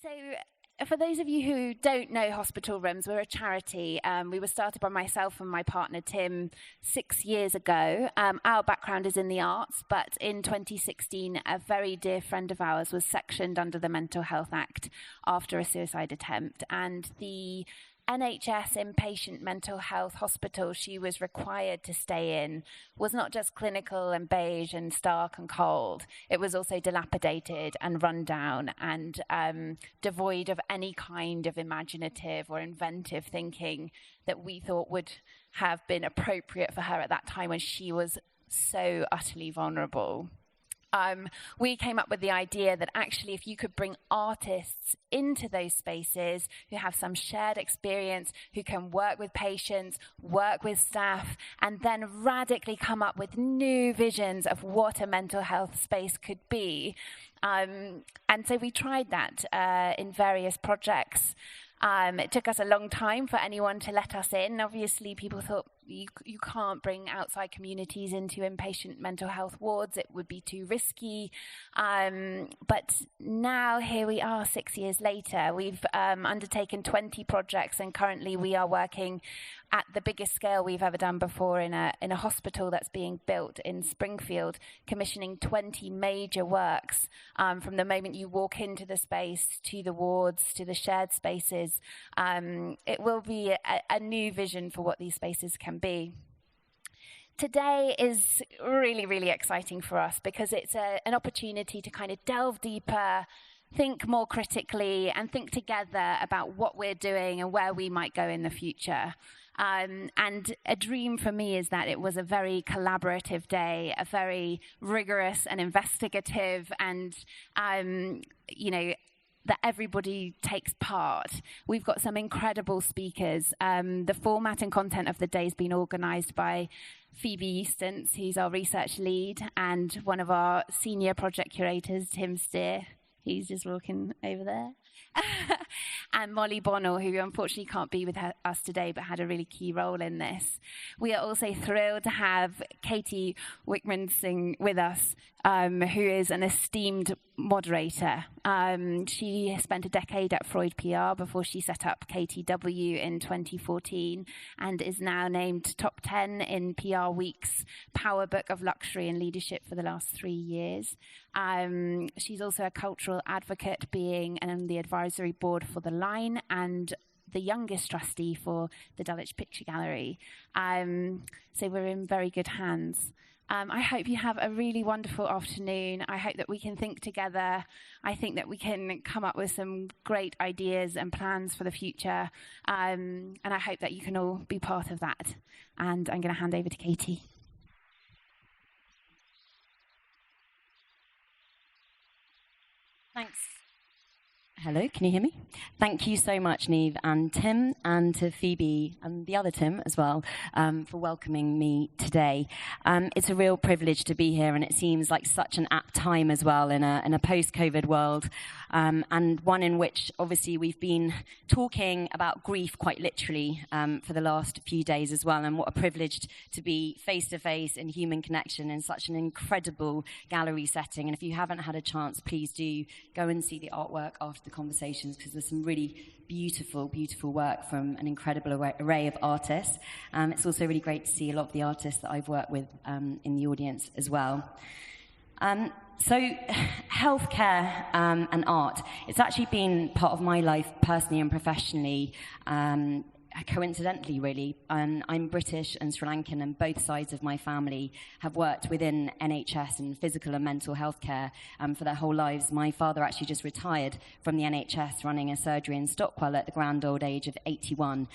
So for those of you who don't know Hospital Rooms, we're a charity. We were started by myself and my partner Tim 6 years ago. Our background is in the arts, but in 2016, a very dear friend of ours was sectioned under the Mental Health Act after a suicide attempt. And the NHS inpatient mental health hospital she was required to stay in was not just clinical and beige and stark and cold. It was also dilapidated and run down and devoid of any kind of imaginative or inventive thinking that we thought would have been appropriate for her at that time when she was so utterly vulnerable. We came up with the idea that actually if you could bring artists into those spaces who have some shared experience, who can work with patients, work with staff, and then radically come up with new visions of what a mental health space could be. And so we tried that in various projects. It took us a long time for anyone to let us in. Obviously, people thought you can't bring outside communities into inpatient mental health wards. It would be too risky. But now here we are 6 years later. We've undertaken 20 projects, and currently we are working at the biggest scale we've ever done before in a hospital that's being built in Springfield, commissioning 20 major works from the moment you walk into the space to the wards to the shared spaces. It will be a new vision for what these spaces can be. Today is really, really exciting for us because it's an opportunity to kind of delve deeper, think more critically, and think together about what we're doing and where we might go in the future. And a dream for me is that it was a very collaborative day, a very rigorous and investigative, and that everybody takes part. We've got some incredible speakers. The format and content of the day has been organised by Phoebe Eustance, who's our research lead, and one of our senior project curators, Tim Steer. He's just walking over there. And Molly Bonnell, who unfortunately can't be with us today, but had a really key role in this. We are also thrilled to have Katy Wickremesinghe with us, who is an esteemed moderator. She spent a decade at Freud PR before she set up KTW in 2014 and is now named top 10 in PR Week's Power Book of Luxury and Leadership for the last 3 years. She's also a cultural advocate, being on the advisory board for The Line and the youngest trustee for the Dulwich Picture Gallery. So we're in very good hands. I hope you have a really wonderful afternoon. I hope that we can think together. I think that we can come up with some great ideas and plans for the future. And I hope that you can all be part of that. And I'm going to hand over to Katy. Thanks. Hello, can you hear me? Thank you so much, Niamh and Tim, and to Phoebe and the other Tim as well, for welcoming me today. It's a real privilege to be here, and it seems like such an apt time as well in a post-COVID world, and one in which obviously we've been talking about grief quite literally for the last few days as well, and what a privilege to be face-to-face in human connection in such an incredible gallery setting. And if you haven't had a chance, please do go and see the artwork after the conversations, because there's some really beautiful, beautiful work from an incredible array of artists. It's also really great to see a lot of the artists that I've worked with in the audience as well. So healthcare and art, it's actually been part of my life personally and professionally, coincidentally really. I'm British and Sri Lankan, and both sides of my family have worked within NHS and physical and mental health care for their whole lives. My father actually just retired from the NHS running a surgery in Stockwell at the grand old age of 81.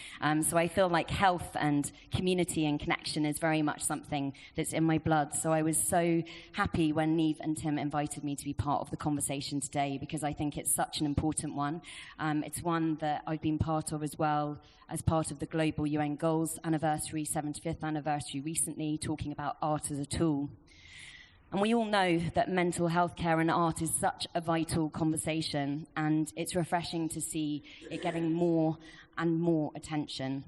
So I feel like health and community and connection is very much something that's in my blood. So I was so happy when Niamh and Tim invited me to be part of the conversation today, because I think it's such an important one. It's one that I've been part of as well as part of the Global UN Goals anniversary, 75th anniversary recently, talking about art as a tool. And we all know that mental health care and art is such a vital conversation, and it's refreshing to see it getting more and more attention.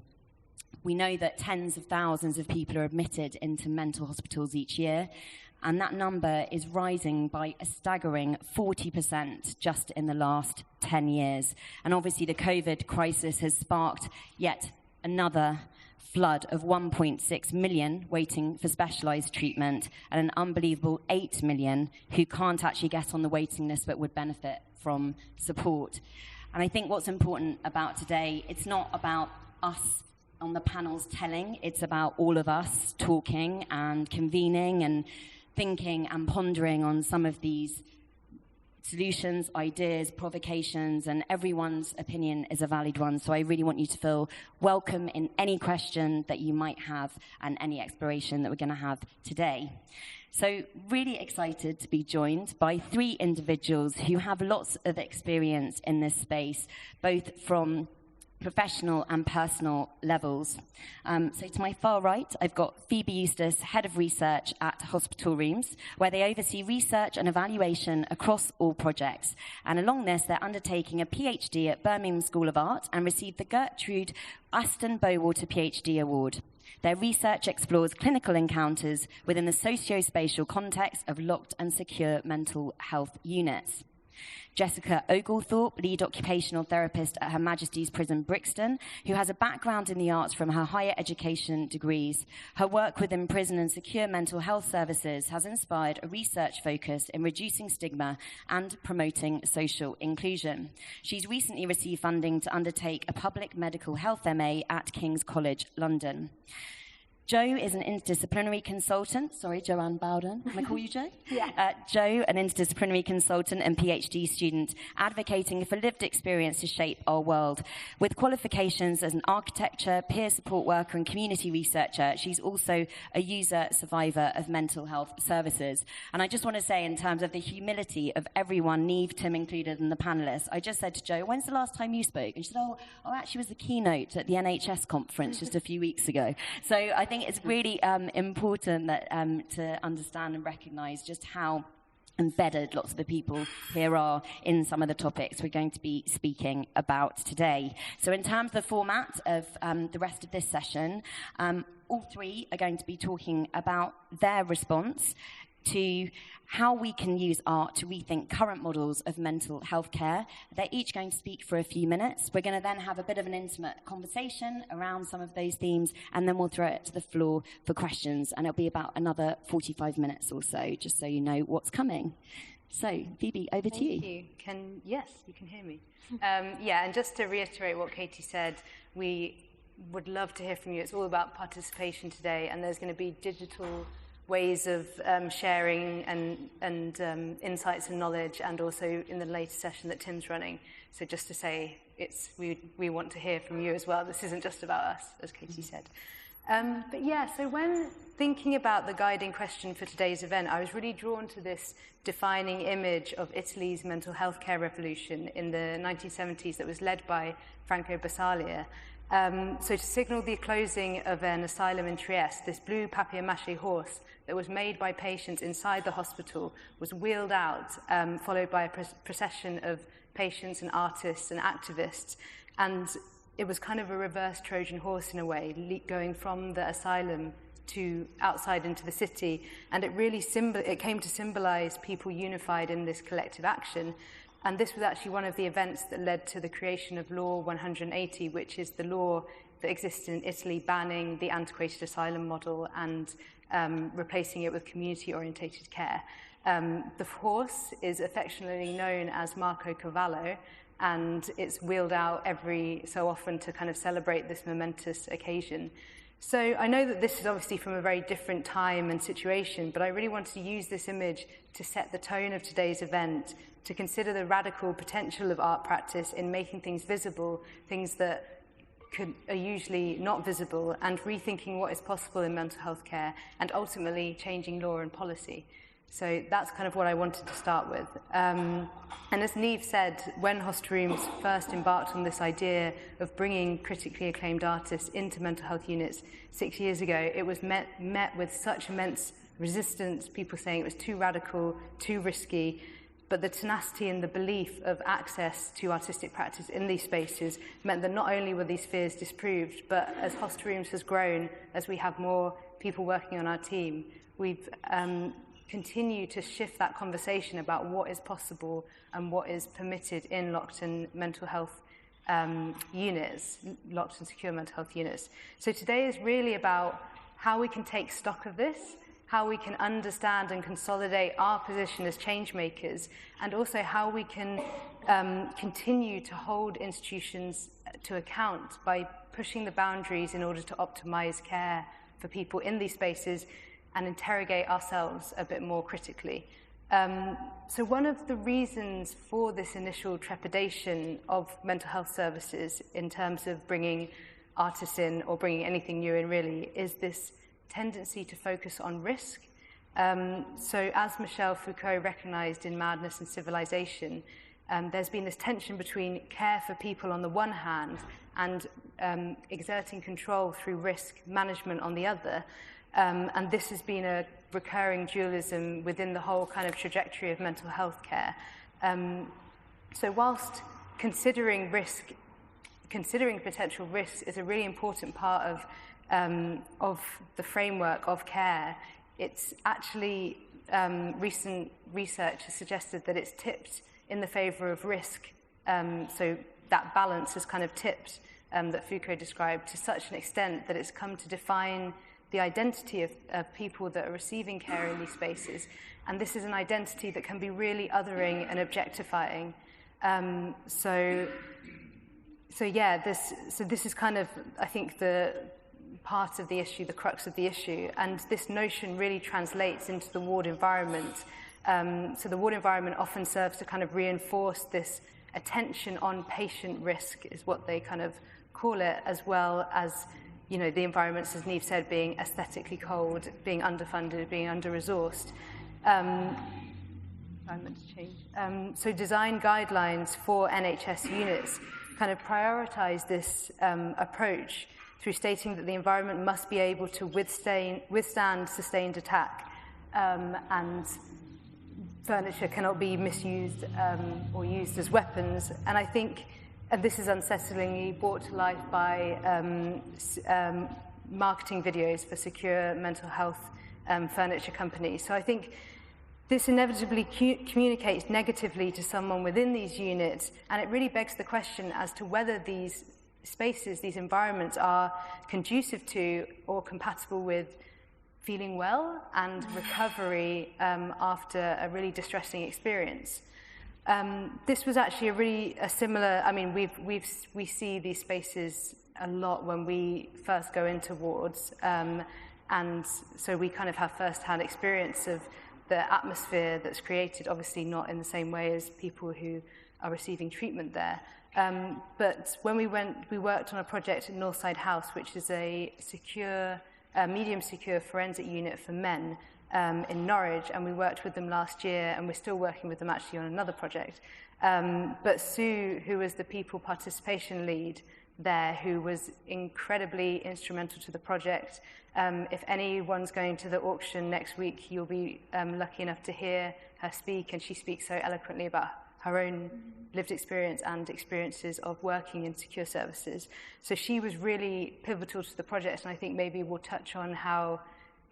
We know that tens of thousands of people are admitted into mental hospitals each year, and that number is rising by a staggering 40% just in the last 10 years. And obviously the COVID crisis has sparked yet another flood of 1.6 million waiting for specialised treatment and an unbelievable 8 million who can't actually get on the waiting list but would benefit from support. And I think what's important about today, it's not about us on the panels telling, it's about all of us talking and convening and thinking and pondering on some of these solutions, ideas, provocations, and everyone's opinion is a valid one. So I really want you to feel welcome in any question that you might have and any exploration that we're going to have today. So really excited to be joined by 3 individuals who have lots of experience in this space, both from professional and personal levels. So to my far right, I've got Phoebe Eustance, Head of Research at Hospital Rooms, where they oversee research and evaluation across all projects. And along this, they're undertaking a PhD at Birmingham School of Art and received the Gertrude Aston Bowater PhD Award. Their research explores clinical encounters within the socio-spatial context of locked and secure mental health units. Jessica Oglethorpe, lead occupational therapist at Her Majesty's Prison Brixton, who has a background in the arts from her higher education degrees. Her work within prison and secure mental health services has inspired a research focus in reducing stigma and promoting social inclusion. She's recently received funding to undertake a public medical health MA at King's College, London. Jo is an interdisciplinary consultant. Sorry, Joanne Baudin. Can I call you Jo? Yeah. Jo, an interdisciplinary consultant and PhD student, advocating for lived experience to shape our world. With qualifications as an architecture, peer support worker and community researcher, she's also a user survivor of mental health services. And I just want to say, in terms of the humility of everyone, Neve, Tim included, and the panellists, I just said to Jo, when's the last time you spoke? And she said, oh, actually was the keynote at the NHS conference just a few weeks ago. So I think it's really important that to understand and recognise just how embedded lots of the people here are in some of the topics we're going to be speaking about today. So in terms of the format of the rest of this session, all 3 are going to be talking about their response to how we can use art to rethink current models of mental health care. They're each going to speak for a few minutes. We're going to then have a bit of an intimate conversation around some of those themes, and then we'll throw it to the floor for questions, and it'll be about another 45 minutes or so, just so you know what's coming. So, Phoebe, over to you. Thank you. Yes, you can hear me. And just to reiterate what Katy said, we would love to hear from you. It's all about participation today, and there's going to be digital ways of sharing and insights and knowledge, and also in the later session that Tim's running. So just to say, we want to hear from you as well. This isn't just about us, as Katy said. So when thinking about the guiding question for today's event, I was really drawn to this defining image of Italy's mental health care revolution in the 1970s that was led by Franco Basaglia. So to signal the closing of an asylum in Trieste, this blue papier-mâché horse that was made by patients inside the hospital was wheeled out, followed by a procession of patients and artists and activists. And it was kind of a reverse Trojan horse in a way, going from the asylum to outside into the city. And it really came to symbolize people unified in this collective action. And this was actually one of the events that led to the creation of Law 180, which is the law that exists in Italy banning the antiquated asylum model and replacing it with community-orientated care. The horse is affectionately known as Marco Cavallo, and it's wheeled out every so often to kind of celebrate this momentous occasion. So I know that this is obviously from a very different time and situation, but I really wanted to use this image to set the tone of today's event, to consider the radical potential of art practice in making things visible, things that are usually not visible, and rethinking what is possible in mental health care, and ultimately changing law and policy. So that's kind of what I wanted to start with. And as Neve said, when Hauser Wirth first embarked on this idea of bringing critically acclaimed artists into mental health units 6 years ago, it was met with such immense resistance, people saying it was too radical, too risky. But the tenacity and the belief of access to artistic practice in these spaces meant that not only were these fears disproved, but as Hauser Wirth has grown, as we have more people working on our team, we've continue to shift that conversation about what is possible and what is permitted in locked-in mental health units, locked and secure mental health units. So today is really about how we can take stock of this, how we can understand and consolidate our position as change makers, and also how we can continue to hold institutions to account by pushing the boundaries in order to optimize care for people in these spaces and interrogate ourselves a bit more critically. So one of the reasons for this initial trepidation of mental health services in terms of bringing artists in or bringing anything new in really is this tendency to focus on risk. So as Michel Foucault recognized in Madness and Civilization, there's been this tension between care for people on the one hand and exerting control through risk management on the other. And this has been a recurring dualism within the whole kind of trajectory of mental health care. So whilst considering potential risks is a really important part of the framework of care, it's actually, recent research has suggested that it's tipped in the favour of risk. So that balance has kind of tipped, that Foucault described, to such an extent that it's come to define the identity of people that are receiving care in these spaces. And this is an identity that can be really othering and objectifying. So this is kind of, I think, the part of the issue, the crux of the issue. And this notion really translates into the ward environment. So the ward environment often serves to kind of reinforce this attention on patient risk, is what they kind of call it, as well as, you know, the environments, as Niamh said, being aesthetically cold, being underfunded, being under-resourced. I meant to change. So design guidelines for NHS units kind of prioritise this approach through stating that the environment must be able to withstand sustained attack, and furniture cannot be misused or used as weapons. And I think, and this is unsettlingly brought to life by marketing videos for secure mental health furniture companies. So I think this inevitably communicates negatively to someone within these units, and it really begs the question as to whether these spaces, these environments, are conducive to or compatible with feeling well and recovery after a really distressing experience. This was actually a similar, I mean, we see these spaces a lot when we first go into wards, and so we kind of have first-hand experience of the atmosphere that's created, obviously not in the same way as people who are receiving treatment there. But when we worked on a project at Northside House, which is a secure, medium-secure forensic unit for men in Norwich, and we worked with them last year, and we're still working with them actually on another project. But Sue, who was the people participation lead there, who was incredibly instrumental to the project. If anyone's going to the auction next week, you'll be lucky enough to hear her speak, and she speaks so eloquently about her own lived experience and experiences of working in secure services. So she was really pivotal to the project, and I think maybe we'll touch on how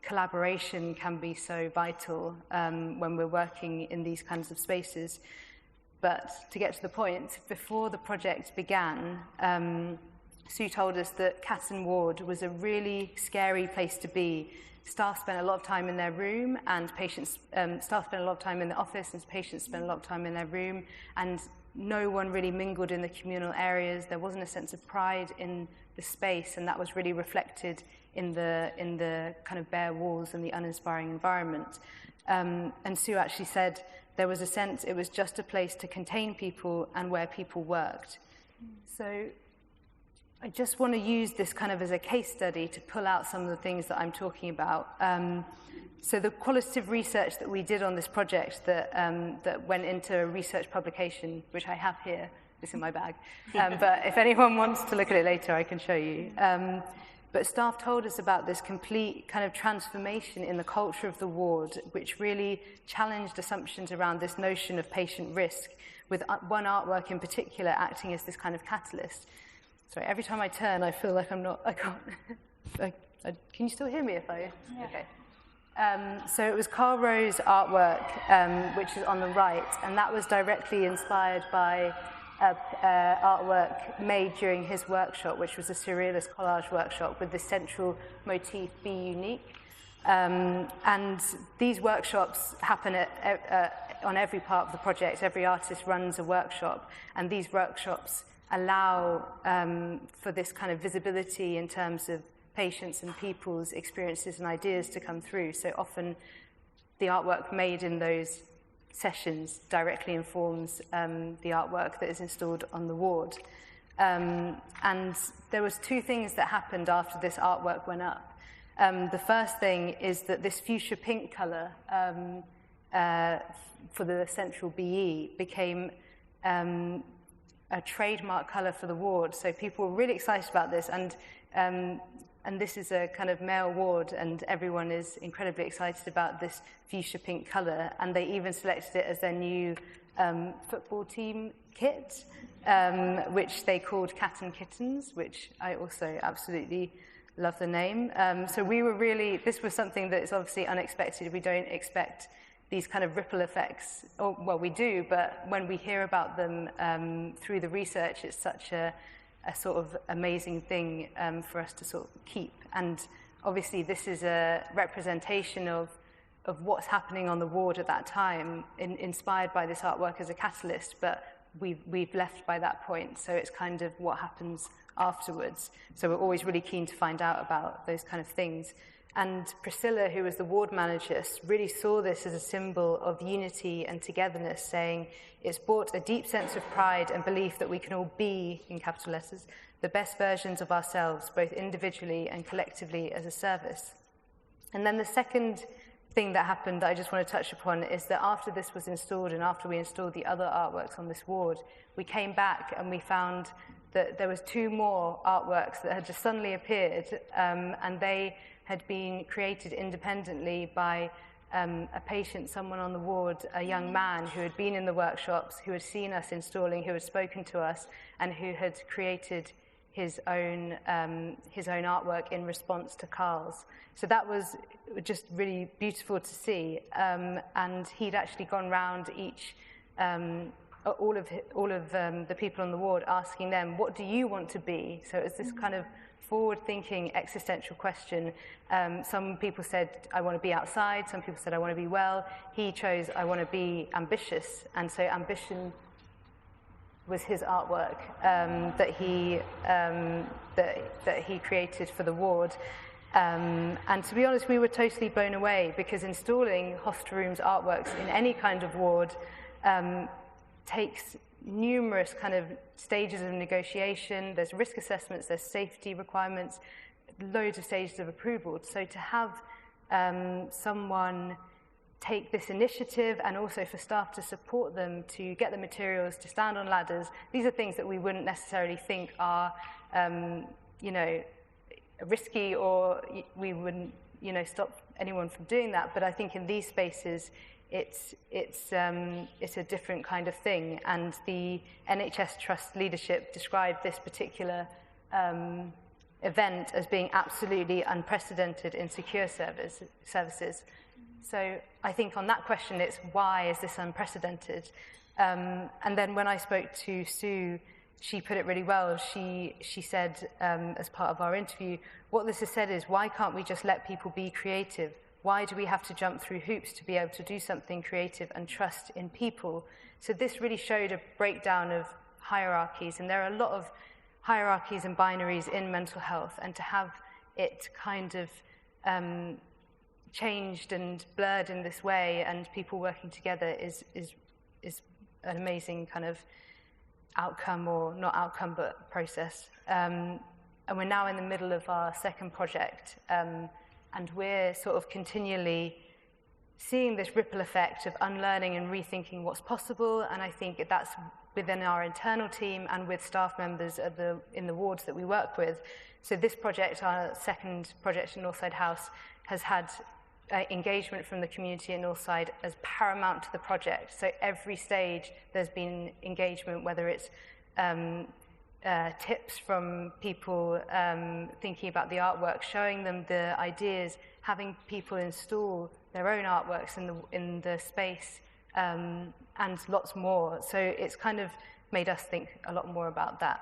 collaboration can be so vital when we're working in these kinds of spaces. But to get to the point, before the project began, Sue told us that Catton Ward was a really scary place to be. Staff spent a lot of time in their room, and staff spent a lot of time in the office, and patients spent a lot of time in their room, and no one really mingled in the communal areas. There wasn't a sense of pride in the space, and that was really reflected in the kind of bare walls and the uninspiring environment. And Sue actually said there was a sense it was just a place to contain people and where people worked. So I just want to use this kind of as a case study to pull out some of the things that I'm talking about. So the qualitative research that we did on this project that went into a research publication, which I have here, it's in my bag, but if anyone wants to look at it later, I can show you. But staff told us about this complete kind of transformation in the culture of the ward, which really challenged assumptions around this notion of patient risk, with one artwork in particular acting as this kind of catalyst. Sorry, every time I turn, I feel like I can't. Can you still hear me if I? Yeah. Okay. So it was Carl Rowe's artwork, which is on the right, and that was directly inspired by artwork made during his workshop, which was a surrealist collage workshop with the central motif, Be Unique. And these workshops happen on every part of the project. Every artist runs a workshop, and these workshops allow for this kind of visibility in terms of patients and people's experiences and ideas to come through. So often the artwork made in those sessions directly informs the artwork that is installed on the ward. And there was two things that happened after this artwork went up. The first thing is that this fuchsia pink colour for the central BE became a trademark colour for the ward. So people were really excited about this, and this is a kind of male ward, and everyone is incredibly excited about this fuchsia pink colour, and they even selected it as their new football team kit, which they called Cat and Kittens, which I also absolutely love the name. So we were really, this was something that is obviously unexpected. We don't expect these kind of ripple effects, or, well, we do, but when we hear about them through the research, it's such a sort of amazing thing for us to sort of keep. And obviously this is a representation of what's happening on the ward at that time, inspired by this artwork as a catalyst, but we've left by that point, so it's kind of what happens afterwards. So we're always really keen to find out about those kind of things. And Priscilla, who was the ward manager, really saw this as a symbol of unity and togetherness, saying it's brought a deep sense of pride and belief that we can all be, in capital letters, the best versions of ourselves, both individually and collectively as a service. And then the second thing that happened that I just want to touch upon is that after this was installed and after we installed the other artworks on this ward, we came back and we found that there was two more artworks that had just suddenly appeared, and they had been created independently by a patient, someone on the ward, a young man who had been in the workshops, who had seen us installing, who had spoken to us, and who had created his own artwork in response to Carl's. So that was just really beautiful to see. And he'd actually gone round each, all of the people on the ward, asking them, what do you want to be? So it was this kind of forward-thinking existential question. Some people said, I want to be outside. Some people said, I want to be well. He chose, I want to be ambitious. And so ambition was his artwork that he created for the ward. And to be honest, we were totally blown away, because installing hospital rooms artworks in any kind of ward takes numerous kind of stages of negotiation. There's risk assessments, there's safety requirements, loads of stages of approval. So to have someone take this initiative, and also for staff to support them to get the materials, to stand on ladders, these are things that we wouldn't necessarily think are, risky, or we wouldn't, stop anyone from doing that. But I think in these spaces, it's a different kind of thing. And the NHS Trust leadership described this particular event as being absolutely unprecedented in secure services. So I think on that question, it's why is this unprecedented? And then when I spoke to Sue, she put it really well. She said, as part of our interview, what this has said is, why can't we just let people be creative? Why do we have to jump through hoops to be able to do something creative and trust in people? So this really showed a breakdown of hierarchies, and there are a lot of hierarchies and binaries in mental health, and to have it kind of changed and blurred in this way, and people working together is an amazing kind of outcome, or not outcome, but process. And we're now in the middle of our second project, and we're sort of continually seeing this ripple effect of unlearning and rethinking what's possible. And I think that's within our internal team and with staff members in the wards that we work with. So this project, our second project in Northside House, has had engagement from the community in Northside as paramount to the project. So every stage there's been engagement, whether it's tips from people thinking about the artwork, showing them the ideas, having people install their own artworks in the space, and lots more. So it's kind of made us think a lot more about that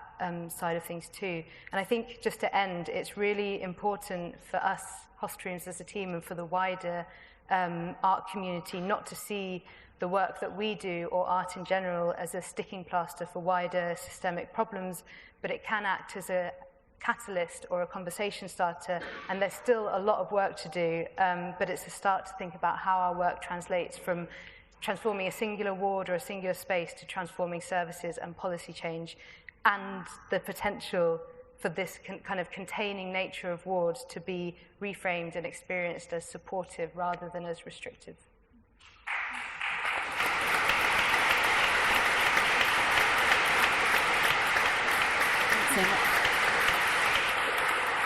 side of things too. And I think, just to end, it's really important for us Hostrooms as a team and for the wider art community not to see the work that we do or art in general as a sticking plaster for wider systemic problems, but it can act as a catalyst or a conversation starter, and there's still a lot of work to do, but it's a start to think about how our work translates from transforming a singular ward or a singular space to transforming services and policy change, and the potential for this kind of containing nature of wards to be reframed and experienced as supportive rather than as restrictive. So much.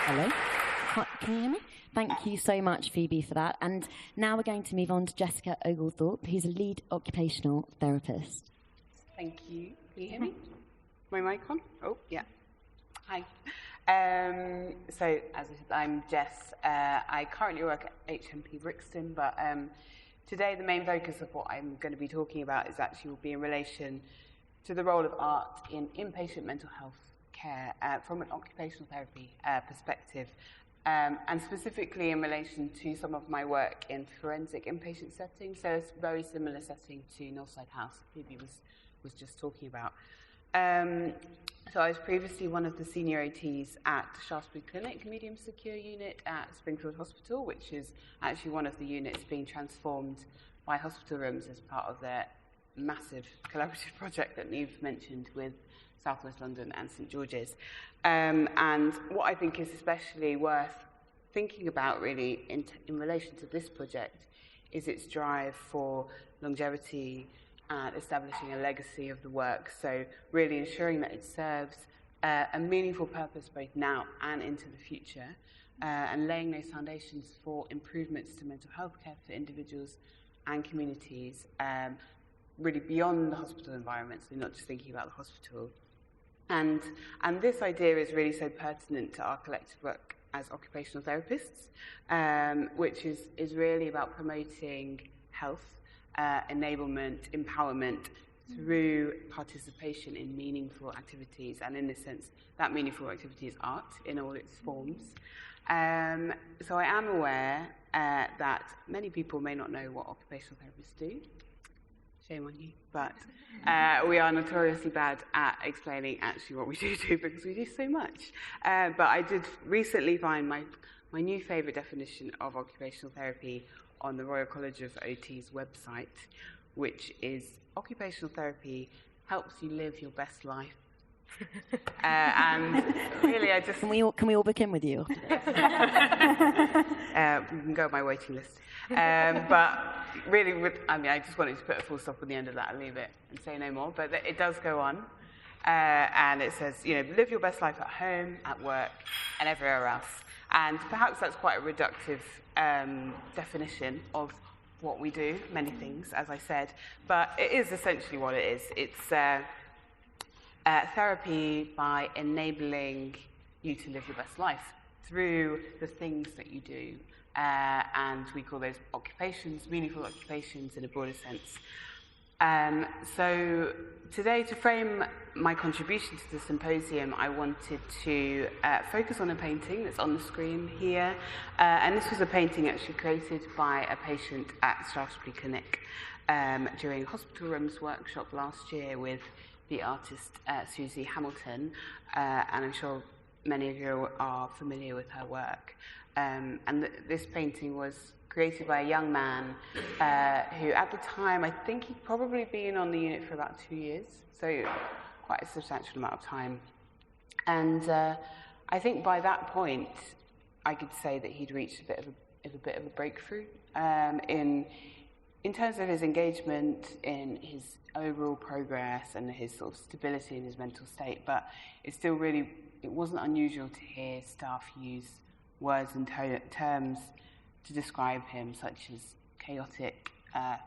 Hello? Can you hear me? Thank you so much, Phoebe, for that. And now we're going to move on to Jessica Oglethorpe, who's a lead occupational therapist. Thank you. Can you hear me? My mic on? Oh, yeah. Hi. So, as I said, I'm Jess. I currently work at HMP Brixton, but today the main focus of what I'm going to be talking about is actually will be in relation to the role of art in inpatient mental health care from an occupational therapy perspective, and specifically in relation to some of my work in forensic inpatient settings. So it's a very similar setting to Northside House Phoebe was just talking about. So I was previously one of the senior OTs at Shaftesbury Clinic Medium Secure Unit at Springfield Hospital, which is actually one of the units being transformed by Hospital Rooms as part of their massive collaborative project that Neve mentioned with South West London and St George's. And what I think is especially worth thinking about really in relation to this project is its drive for longevity and establishing a legacy of the work. So really ensuring that it serves a meaningful purpose both now and into the future, and laying those foundations for improvements to mental health care for individuals and communities, really beyond the hospital environment, so not just thinking about the hospital. And this idea is really so pertinent to our collective work as occupational therapists, which is really about promoting health, enablement, empowerment through participation in meaningful activities. And in this sense, that meaningful activity is art in all its forms. So I am aware that many people may not know what occupational therapists do. Shame on you. But we are notoriously bad at explaining actually what we do because we do so much. But I did recently find my new favourite definition of occupational therapy on the Royal College of OT's website, which is occupational therapy helps you live your best life. And really, I just... Can we all book in with you? You can go on my waiting list. But really, I just wanted to put a full stop on the end of that and leave it and say no more. But it does go on. And it says, live your best life at home, at work, and everywhere else. And perhaps that's quite a reductive definition of what we do, many things, as I said. But it is essentially what it is. It's therapy by enabling you to live your best life through the things that you do. And we call those occupations, meaningful occupations in a broader sense. So today, to frame my contribution to the symposium, I wanted to focus on a painting that's on the screen here. And this was a painting actually created by a patient at Shaftesbury Clinic during a Hospital Rooms workshop last year with the artist Susie Hamilton. And I'm sure many of you are familiar with her work. And this painting was created by a young man who at the time, I think he'd probably been on the unit for about 2 years, so quite a substantial amount of time. And I think by that point, I could say that he'd reached a bit of a breakthrough in terms of his engagement, in his overall progress and his sort of stability in his mental state. But it wasn't unusual to hear staff use words and terms to describe him, such as chaotic,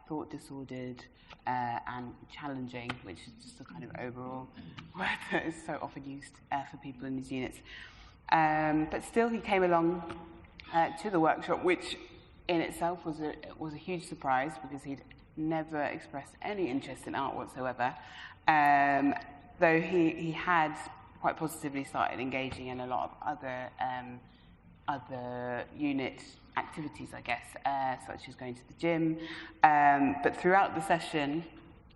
thought disordered, and challenging, which is just a kind of overall word that is so often used for people in these units. But still, he came along to the workshop, which in itself was a huge surprise because he'd never expressed any interest in art whatsoever, though he had quite positively started engaging in a lot of other unit activities, I guess, such as going to the gym. But throughout the session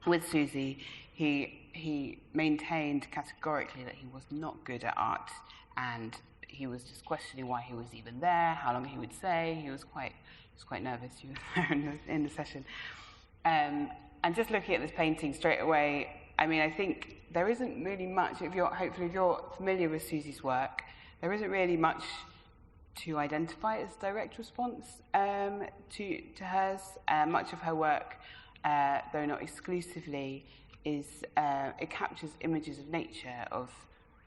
with Susie, he maintained categorically that he was not good at art, and he was just questioning why he was even there, how long he would stay. He was quite nervous. He was there in the session. And just looking at this painting straight away, I mean, I think there isn't really much, if you're familiar with Susie's work, there isn't really much to identify as direct response to hers. Much of her work, though not exclusively, it captures images of nature, of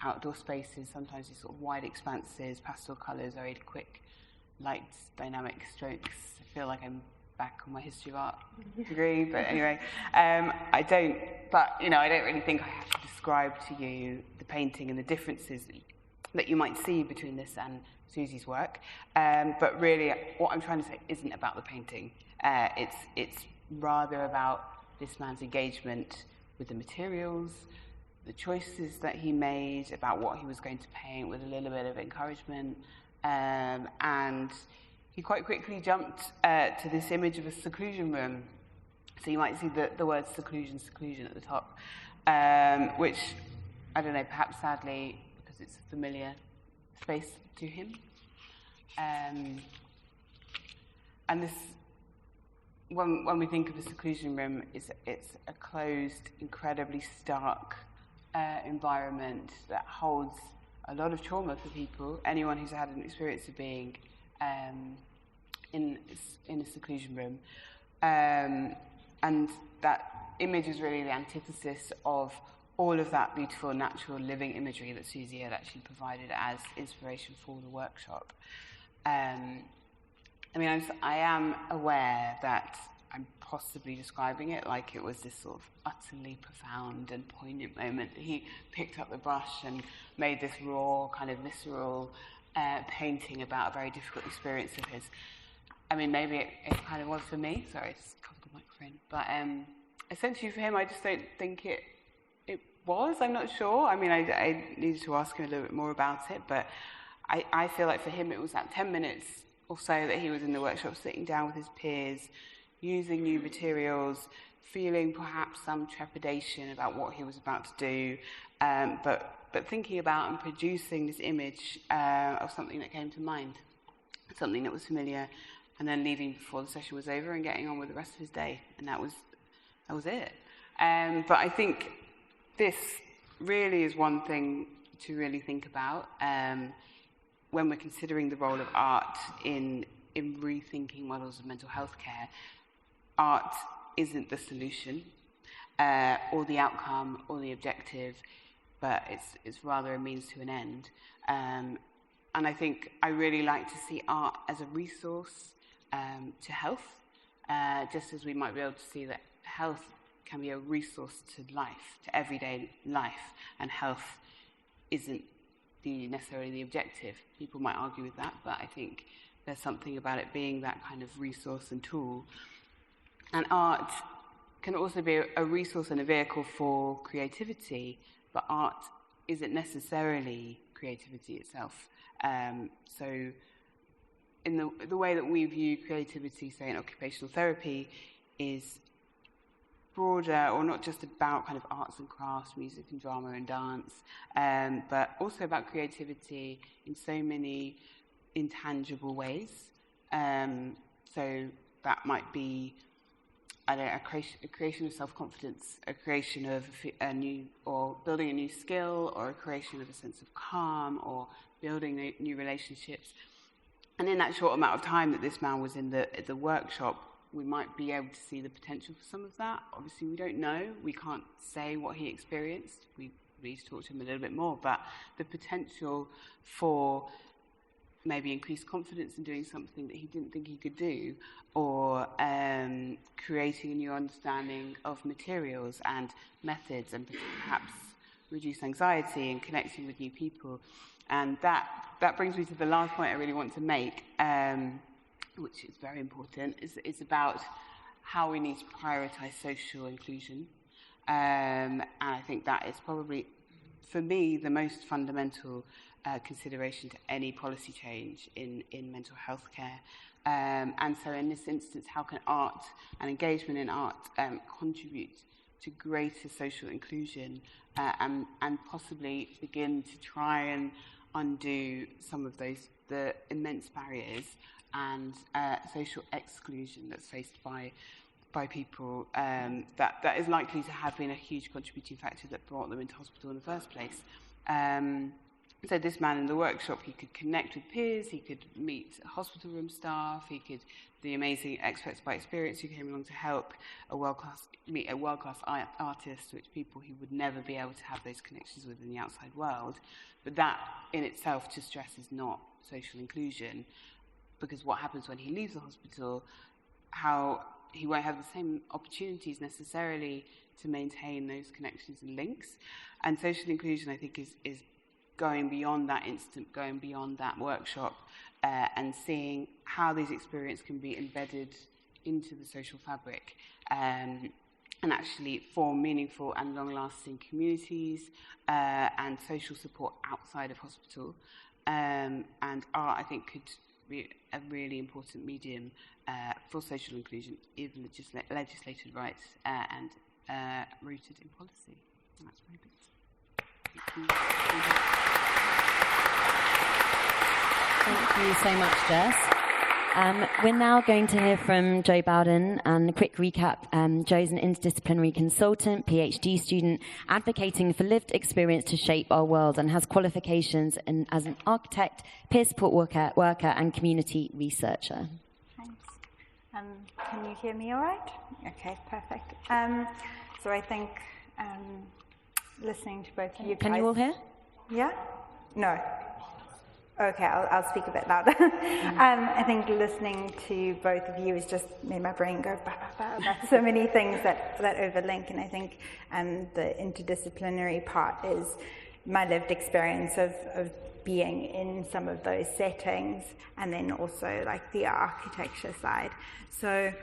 outdoor spaces, sometimes these sort of wide expanses, pastel colours, very quick, light, dynamic strokes. I feel like I'm back on my history of art degree, but anyway, I don't really think I have to describe to you the painting and the differences that you might see between this and Susie's work. But really, what I'm trying to say isn't about the painting. It's rather about this man's engagement with the materials, the choices that he made about what he was going to paint with a little bit of encouragement, and he quite quickly jumped to this image of a seclusion room. So you might see the word seclusion at the top, which, I don't know, perhaps sadly, because it's a familiar space to him. And this, when we think of a seclusion room, it's a closed, incredibly stark environment that holds a lot of trauma for people. Anyone who's had an experience of being in a seclusion room, and that image is really the antithesis of all of that beautiful natural living imagery that Susie had actually provided as inspiration for the workshop. I mean, I am aware that I'm possibly describing it like it was this sort of utterly profound and poignant moment. He picked up the brush and made this raw, kind of visceral painting about a very difficult experience of his. I mean, maybe it kind of was for me. Sorry, I just covered the microphone. But essentially for him, I just don't think it was. I'm not sure. I mean, I needed to ask him a little bit more about it, but I feel like for him it was that 10 minutes or so that he was in the workshop, sitting down with his peers, using new materials, feeling perhaps some trepidation about what he was about to do, but thinking about and producing this image of something that came to mind, something that was familiar, and then leaving before the session was over and getting on with the rest of his day, and that was it. But I think this really is one thing to really think about when we're considering the role of art in rethinking models of mental health care. Art isn't the solution or the outcome or the objective, but it's rather a means to an end. And I think I really like to see art as a resource to health, just as we might be able to see that health can be a resource to life, to everyday life, and health isn't necessarily the objective. People might argue with that, but I think there's something about it being that kind of resource and tool. And art can also be a resource and a vehicle for creativity, but art isn't necessarily creativity itself. So in the way that we view creativity, say in occupational therapy, is broader, or not just about kind of arts and crafts, music and drama and dance, but also about creativity in so many intangible ways. So that might be, I don't know, a creation of self-confidence, a creation of a new, or building a new skill, or a creation of a sense of calm, or building new relationships. And in that short amount of time that this man was in the workshop, we might be able to see the potential for some of that. Obviously, we don't know. We can't say what he experienced. We need to talk to him a little bit more. But the potential for maybe increased confidence in doing something that he didn't think he could do, or creating a new understanding of materials and methods, and perhaps reduce anxiety and connecting with new people. And that brings me to the last point I really want to make, which is very important, is about how we need to prioritise social inclusion. And I think that is probably, for me, the most fundamental consideration to any policy change in mental health care. And so in this instance, how can art and engagement in art contribute to greater social inclusion and possibly begin to try and undo some of the immense barriers and social exclusion that's faced by people that is likely to have been a huge contributing factor that brought them into hospital in the first place. So this man in the workshop, he could connect with peers, he could meet hospital room staff, he could the amazing experts by experience who came along to help meet a world-class artist, which people he would never be able to have those connections with in the outside world. But that in itself to stress is not social inclusion, because what happens when he leaves the hospital, how he won't have the same opportunities necessarily to maintain those connections and links. And social inclusion, I think, is going beyond that instant, going beyond that workshop, and seeing how these experiences can be embedded into the social fabric and actually form meaningful and long-lasting communities and social support outside of hospital. And art, I think, could be a really important medium for social inclusion, even legislated rights and rooted in policy. And that's very good. Thank you. Thank you so much, Jess. We're now going to hear from Jo Baudin, and a quick recap. Jo's an interdisciplinary consultant, PhD student, advocating for lived experience to shape our world, and has qualifications as an architect, peer support worker and community researcher. Thanks. Can you hear me all right? Okay, perfect. So I think listening to both of you guys... Can you all hear? Yeah? No. Okay, I'll speak a bit louder. I think listening to both of you has just made my brain go ba, ba, ba, about so many things that overlink, and I think the interdisciplinary part is my lived experience of being in some of those settings, and then also like the architecture side. So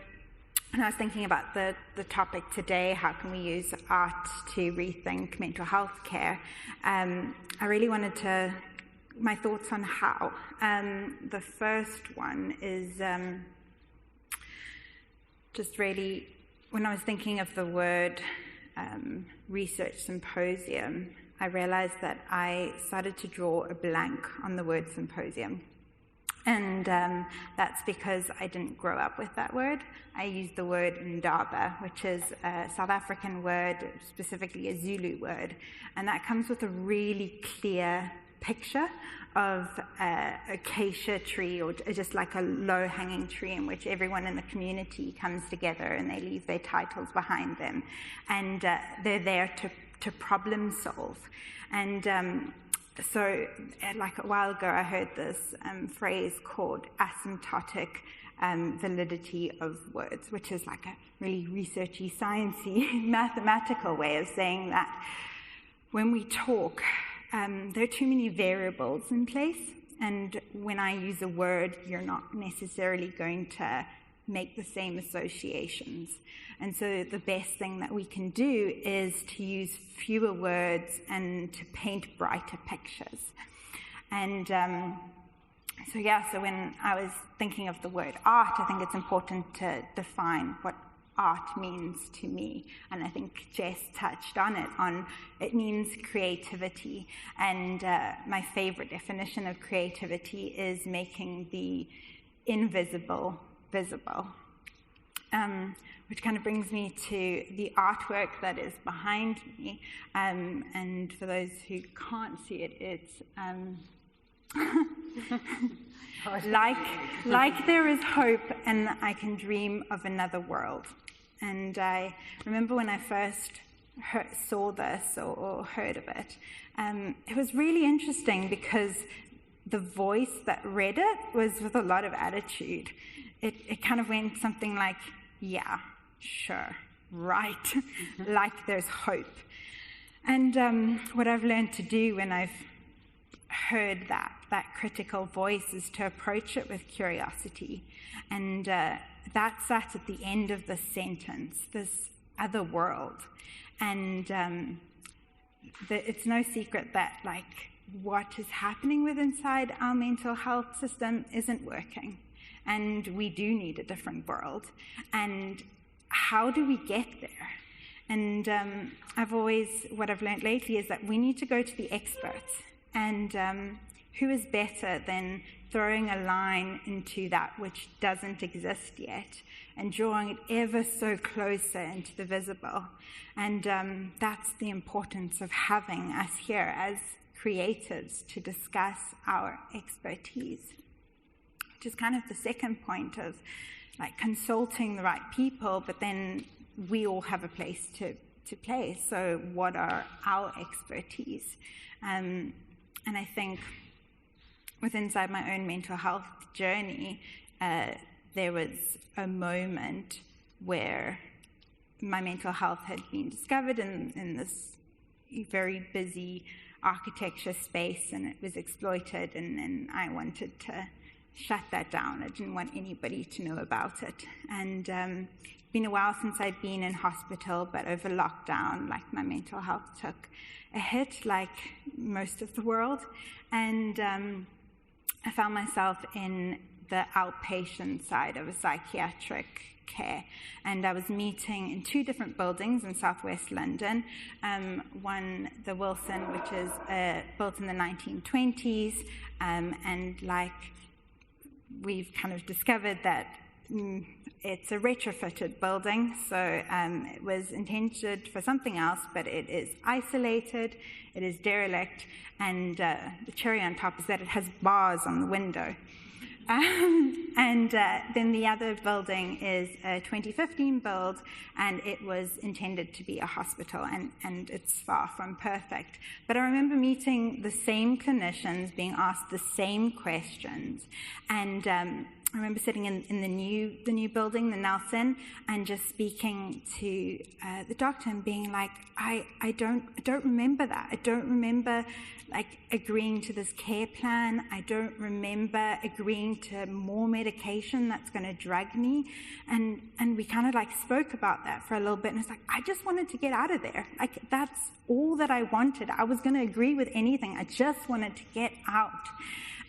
when I was thinking about the topic today, how can we use art to rethink mental health care, I really wanted to my thoughts on how. The first one is just really, when I was thinking of the word Research Symposium, I realized that I started to draw a blank on the word symposium. And that's because I didn't grow up with that word. I used the word ndaba, which is a South African word, specifically a Zulu word. And that comes with a really clear picture of a acacia tree, or just like a low-hanging tree in which everyone in the community comes together and they leave their titles behind them, and they're there to problem solve. And so like a while ago I heard this phrase called asymptotic validity of words, which is like a really researchy, sciencey, mathematical way of saying that when we talk, there are too many variables in place, and when I use a word, you're not necessarily going to make the same associations. And so the best thing that we can do is to use fewer words and to paint brighter pictures. And so when I was thinking of the word art, I think it's important to define what art means to me, and I think Jess touched on it means creativity, and my favorite definition of creativity is making the invisible visible, which kind of brings me to the artwork that is behind me, and for those who can't see it, it's like there is hope and I can dream of another world. And I remember when I first saw this or heard of it, it was really interesting because the voice that read it was with a lot of attitude. It kind of went something like, yeah, sure, right, like there's hope. And what I've learned to do when I've heard that critical voice is to approach it with curiosity. And that sat at the end of the sentence, this other world. And it's no secret that, like, what is happening with inside our mental health system isn't working. And we do need a different world. And how do we get there? And what I've learned lately is that we need to go to the experts. And who is better than throwing a line into that which doesn't exist yet and drawing it ever so closer into the visible? And that's the importance of having us here as creatives to discuss our expertise, which is kind of the second point of, like, consulting the right people, but then we all have a place to play. So what are our expertise? And I think inside my own mental health journey, there was a moment where my mental health had been discovered in this very busy architecture space, and it was exploited, and I wanted to shut that down. I didn't want anybody to know about it. And it's been a while since I'd been in hospital, but over lockdown, like, my mental health took a hit, like most of the world. And I found myself in the outpatient side of a psychiatric care. And I was meeting in 2 different buildings in southwest London. One, the Wilson, which is built in the 1920s, and, like, we've kind of discovered that it's a retrofitted building, so it was intended for something else, but it is isolated, it is derelict, and the cherry on top is that it has bars on the window. And then the other building is a 2015 build, and it was intended to be a hospital, and it's far from perfect. But I remember meeting the same clinicians, being asked the same questions, and I remember sitting in the new building, the Nelson, and just speaking to the doctor and being like, I don't remember that. I don't remember, like, agreeing to this care plan. I don't remember agreeing to more medication that's going to drug me. And we kind of, like, spoke about that for a little bit, and it's like, I just wanted to get out of there. Like, that's all that I wanted. I was going to agree with anything. I just wanted to get out.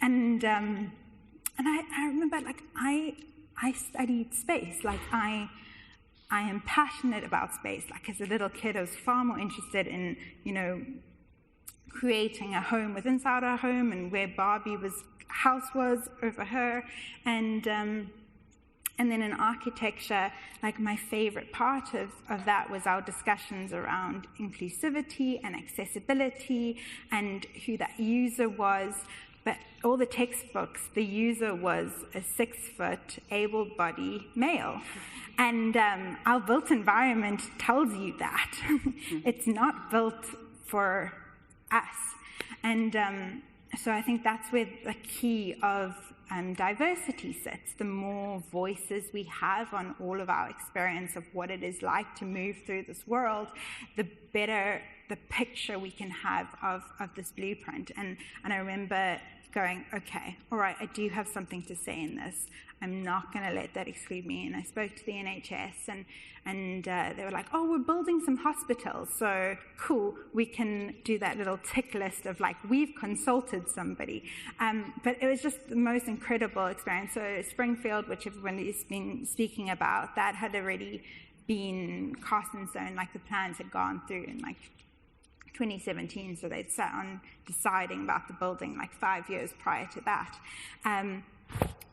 And I remember, like, I studied space. Like, I am passionate about space. Like, as a little kid, I was far more interested in, creating a home within our home, and where Barbie's house was over her. And then in architecture, like, my favorite part of that was our discussions around inclusivity and accessibility and who that user was. But all the textbooks, the user was a 6-foot, able-bodied male. And our built environment tells you that. It's not built for us. And so I think that's where the key of diversity sits. The more voices we have on all of our experience of what it is like to move through this world, the better the picture we can have of this blueprint. And I remember going, okay, all right, I do have something to say in this. I'm not going to let that exclude me. And I spoke to the NHS, and they were like, oh, we're building some hospitals. So cool, we can do that little tick list of, like, we've consulted somebody. But it was just the most incredible experience. So Springfield, which everyone has been speaking about, that had already been cast in stone, like the plans had gone through in, like, 2017, so they'd sat on deciding about the building like 5 years prior to that.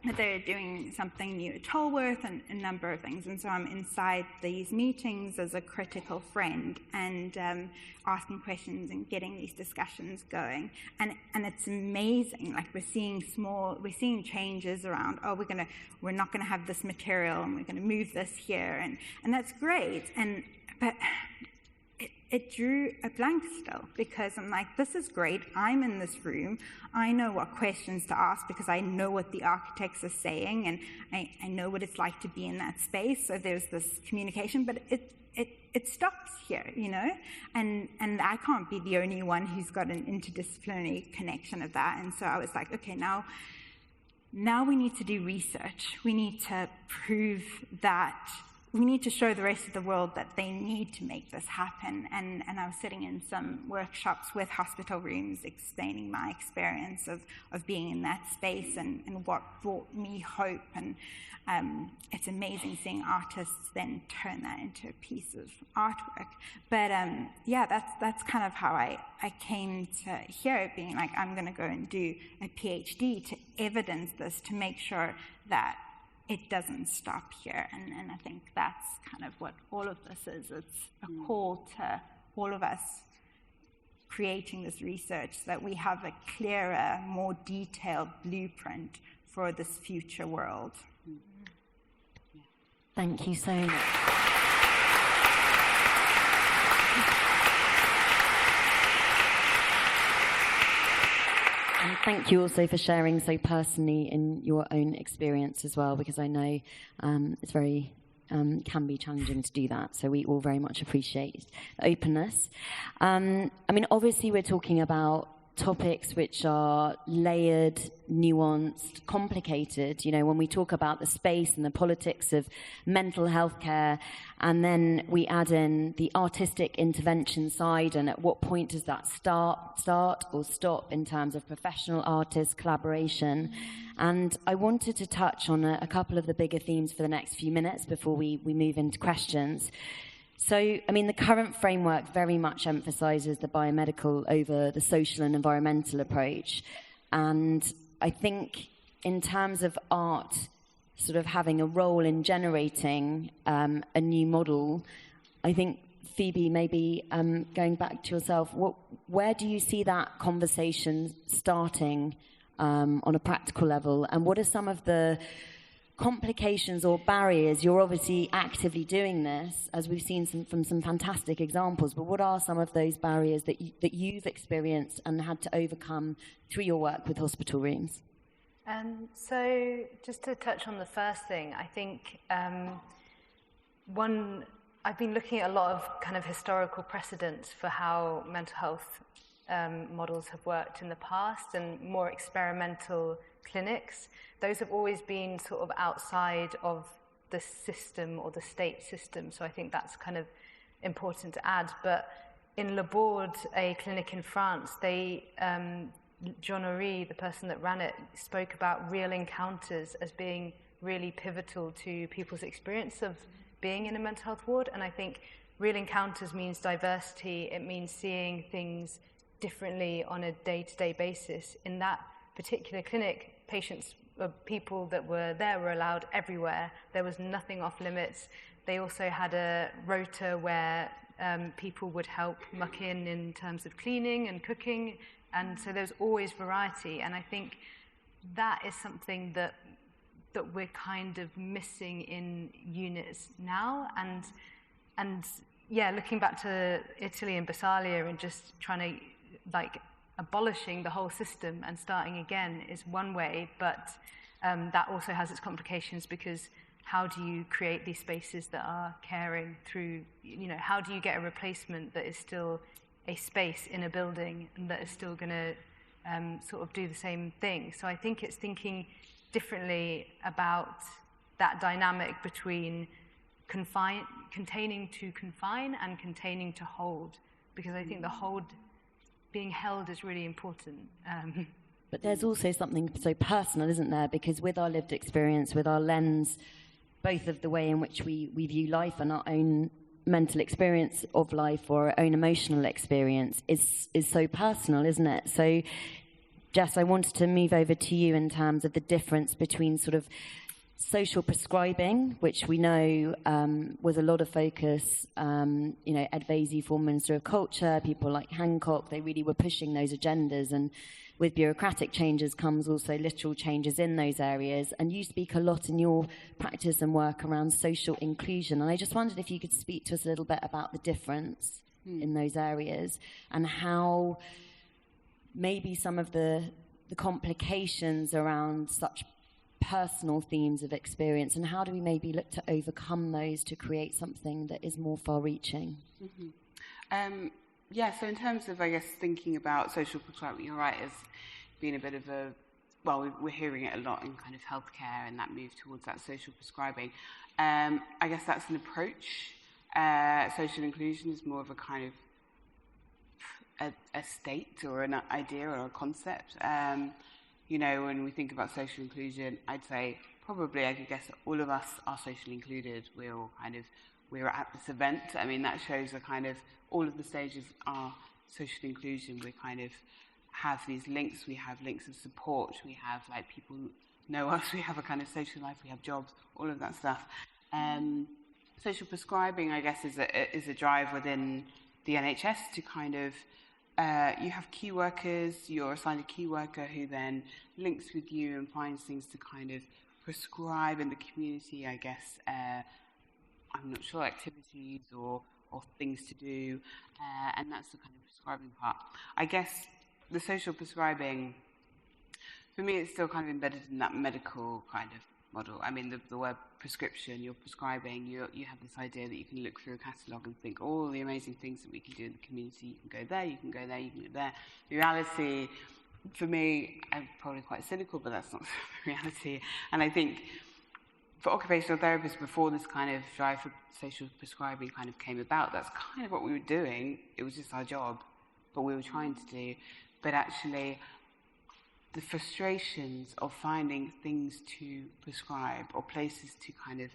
But they're doing something new at Tolworth and a number of things. And so I'm inside these meetings as a critical friend and asking questions and getting these discussions going. And it's amazing. Like, we're seeing changes around, oh, we're not gonna have this material and we're gonna move this here, and that's great. But it drew a blank still, because I'm like, this is great. I'm in this room. I know what questions to ask because I know what the architects are saying, and I know what it's like to be in that space. So there's this communication, but it stops here, you know? And I can't be the only one who's got an interdisciplinary connection of that. And so I was like, okay, now we need to do research. We need to prove that, we need to show the rest of the world that they need to make this happen. And I was sitting in some workshops with hospital rooms explaining my experience of being in that space and what brought me hope. And it's amazing seeing artists then turn that into a piece of artwork. But that's kind of how I came to here, being like, I'm going to go and do a PhD to evidence this, to make sure that it doesn't stop here. And I think that's kind of what all of this is. It's a call to all of us creating this research so that we have a clearer, more detailed blueprint for this future world. Thank you so much. And thank you also for sharing so personally in your own experience as well, because I know it's very can be challenging to do that. So we all very much appreciate the openness. I mean, obviously we're talking about topics which are layered, nuanced, complicated. You know, when we talk about the space and the politics of mental health care, and then we add in the artistic intervention side, and at what point does that start or stop in terms of professional artists, collaboration. And I wanted to touch on a couple of the bigger themes for the next few minutes before we move into questions. So, I mean, the current framework very much emphasizes the biomedical over the social and environmental approach. And I think in terms of art sort of having a role in generating a new model, I think, Phoebe, maybe going back to yourself, where do you see that conversation starting on a practical level? And what are some of the complications or barriers? You're obviously actively doing this, as we've seen from some fantastic examples, but what are some of those barriers that you've experienced and had to overcome through your work with hospital rooms? So just to touch on the first thing, I think I've been looking at a lot of kind of historical precedents for how mental health models have worked in the past, and more experimental clinics. Those have always been sort of outside of the system or the state system, so I think that's kind of important to add. But in Le Bourd, a clinic in France, John Horry, the person that ran it, spoke about real encounters as being really pivotal to people's experience of being in a mental health ward. And I think real encounters means diversity. It means seeing things differently on a day-to-day basis. In that particular clinic, people that were there were allowed everywhere. There was nothing off limits. They also had a rota where people would help muck in terms of cleaning and cooking, and so there's always variety. And I think that is something that we're kind of missing in units now. And yeah, looking back to Italy and Bassalia and just trying to abolishing the whole system and starting again is one way, but that also has its complications, because how do you create these spaces that are caring through, how do you get a replacement that is still a space in a building and that is still going to sort of do the same thing? So I think it's thinking differently about that dynamic between containing to confine and containing to hold, because I think being held is really important. But there's also something so personal, isn't there? Because with our lived experience, with our lens, both of the way in which we view life and our own mental experience of life or our own emotional experience is so personal, isn't it? So, Jess, I wanted to move over to you in terms of the difference between sort of social prescribing, which we know was a lot of focus, Ed Vaizey, former Minister of Culture, people like Hancock, they really were pushing those agendas, and with bureaucratic changes comes also literal changes in those areas. And you speak a lot in your practice and work around social inclusion, and I just wondered if you could speak to us a little bit about the difference. in those areas, and how maybe some of the complications around such personal themes of experience, and how do we maybe look to overcome those to create something that is more far-reaching? So in terms of, I guess, thinking about social prescribing, you're right, as being a bit of a, well, we're hearing it a lot in kind of healthcare and that move towards that social prescribing. I guess that's an approach. Social inclusion is more of a kind of a state or an idea or a concept. When we think about social inclusion, I'd say probably, I could guess, all of us are socially included. We're at this event. I mean, that shows a kind of all of the stages are social inclusion. We kind of have these links. We have links of support. We have, like, people know us. We have a kind of social life. We have jobs, all of that stuff. Social prescribing, I guess, is a drive within the NHS to kind of, you have key workers, you're assigned a key worker who then links with you and finds things to kind of prescribe in the community, I guess, I'm not sure, activities or things to do, and that's the kind of prescribing part. I guess the social prescribing, for me, it's still kind of embedded in that medical kind of model. I mean, the word prescription, you're prescribing, you have this idea that you can look through a catalogue and think all the amazing things that we can do in the community. You can go there, you can go there, you can go there. The reality, for me, I'm probably quite cynical, but that's not the reality. And I think for occupational therapists, before this kind of drive for social prescribing kind of came about, that's kind of what we were doing. It was just our job, but we were trying to do. But actually, the frustrations of finding things to prescribe or places to kind of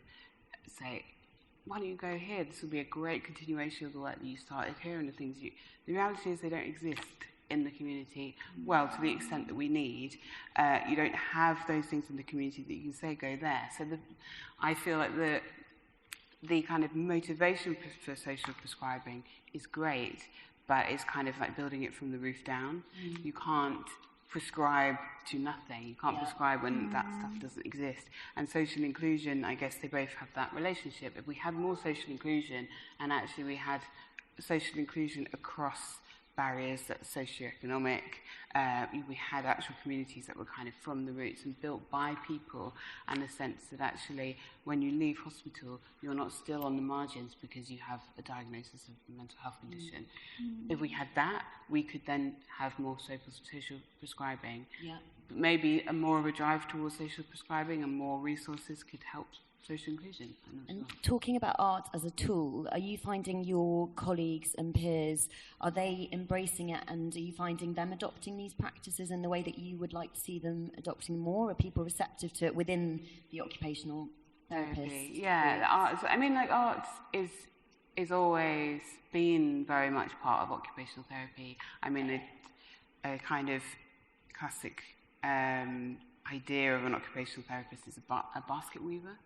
say, why don't you go here? This will be a great continuation of the work that you started here and the things you... The reality is they don't exist in the community, well, to the extent that we need. You don't have those things in the community that you can say, go there. So I feel like the kind of motivation for social prescribing is great, but it's kind of like building it from the roof down. You can't prescribe to nothing. You can't prescribe when that stuff doesn't exist. And social inclusion, I guess they both have that relationship. If we had more social inclusion, and actually we had social inclusion across barriers that's socioeconomic, we had actual communities that were kind of from the roots and built by people, and the sense that actually when you leave hospital you're not still on the margins because you have a diagnosis of a mental health condition. If we had that, we could then have more social prescribing. But maybe more of a drive towards social prescribing and more resources could help social inclusion. And talking about art as a tool, are you finding your colleagues and peers, are they embracing it, and are you finding them adopting these practices in the way that you would like to see them adopting more? Are people receptive to it within the occupational therapists? Yeah, art is always been very much part of occupational therapy. I mean, a kind of classic idea of an occupational therapist is a basket weaver,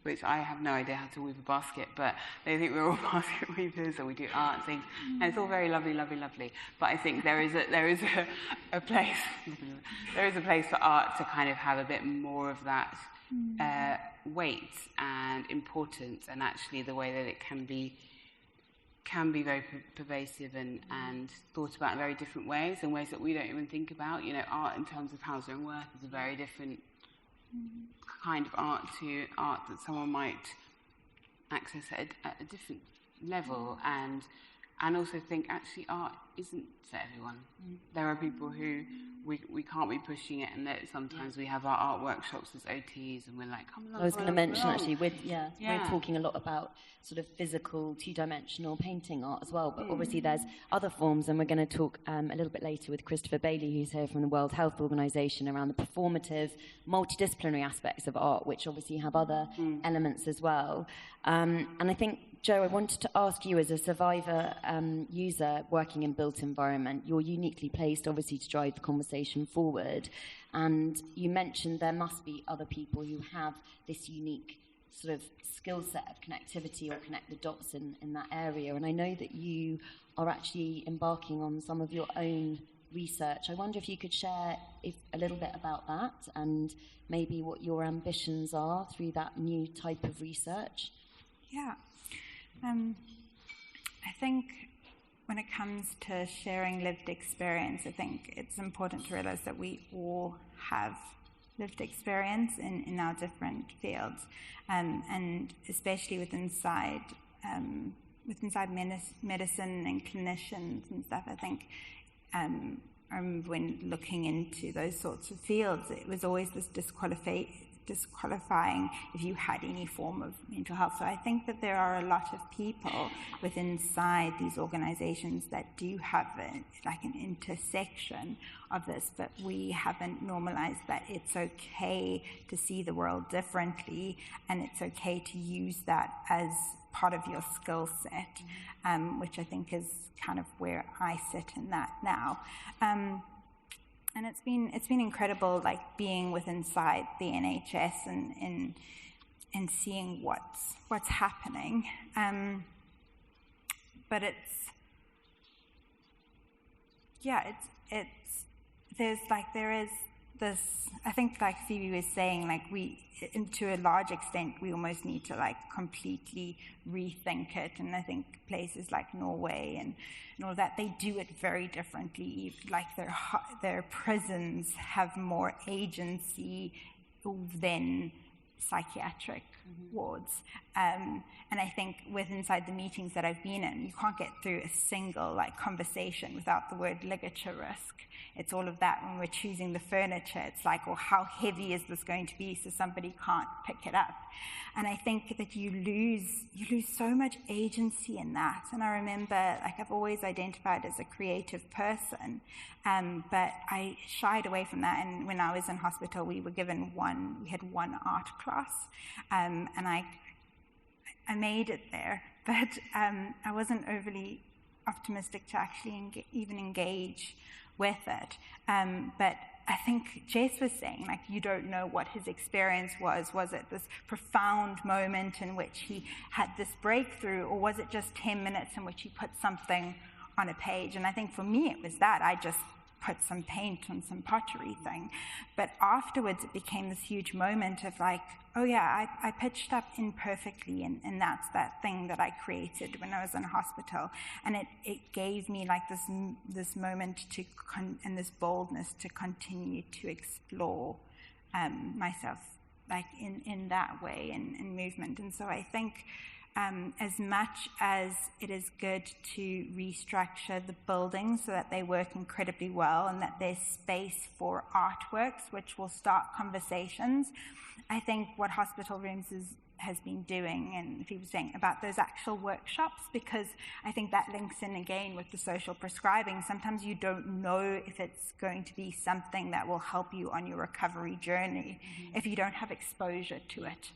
which I have no idea how to weave a basket, but they think we're all basket weavers and we do art and things, and it's all very lovely. But I think there is a place for art to kind of have a bit more of that weight and importance, and actually the way that it can be very pervasive and thought about in very different ways, in ways that we don't even think about. You know, art in terms of Hauser Wirth is a very different kind of art to art that someone might access at a different level, and also think actually art isn't for everyone. There are people who we can't be pushing it, and that sometimes we have our art workshops as OTs and we're like, come along. I was going to mention actually, we're talking a lot about sort of physical, two-dimensional painting art as well, but obviously there's other forms, and we're going to talk a little bit later with Christopher Bailey, who's here from the World Health Organization, around the performative, multidisciplinary aspects of art, which obviously have other elements as well. And I think, Joe, I wanted to ask you, as a survivor user working in built environment, you're uniquely placed, obviously, to drive the conversation forward. And you mentioned there must be other people who have this unique sort of skill set of connectivity or connect the dots in that area. And I know that you are actually embarking on some of your own research. I wonder if you could share a little bit about that and maybe what your ambitions are through that new type of research. Yeah. I think when it comes to sharing lived experience, I think it's important to realize that we all have lived experience in our different fields, and especially within medicine and clinicians and stuff. I think I remember when looking into those sorts of fields, it was always this disqualifying if you had any form of mental health. So I think that there are a lot of people inside these organizations that do have an intersection of this, but we haven't normalized that it's okay to see the world differently, and it's okay to use that as part of your skill set, which I think is kind of where I sit in that now. And it's been incredible, like being inside the NHS and seeing what's happening. But there is this. I think, like Phoebe was saying, like to a large extent, we almost need to completely rethink it. And I think places like Norway and all that, they do it very differently. Like their prisons have more agency than psychiatric wards. And I think inside the meetings that I've been in, you can't get through a single conversation without the word ligature risk. It's all of that. When we're choosing the furniture, it's like, well, how heavy is this going to be so somebody can't pick it up? And I think that you lose so much agency in that. And I remember, I've always identified as a creative person, but I shied away from that. And when I was in hospital, we had one art class, and I made it there, but I wasn't overly optimistic to actually even engage with it. But I think Jess was saying, you don't know what his experience was. Was it this profound moment in which he had this breakthrough, or was it just 10 minutes in which he put something on a page? And I think for me, it was that. I just put some paint on some pottery thing. But afterwards, it became this huge moment of oh yeah, I pitched up imperfectly, and that's that thing that I created when I was in hospital. And it gave me this moment and this boldness to continue to explore myself in that way in movement. And so I think as much as it is good to restructure the buildings so that they work incredibly well and that there's space for artworks which will start conversations, I think what Hospital Rooms has been doing, and Phoebe was saying about those actual workshops, because I think that links in again with the social prescribing. Sometimes you don't know if it's going to be something that will help you on your recovery journey if you don't have exposure to it.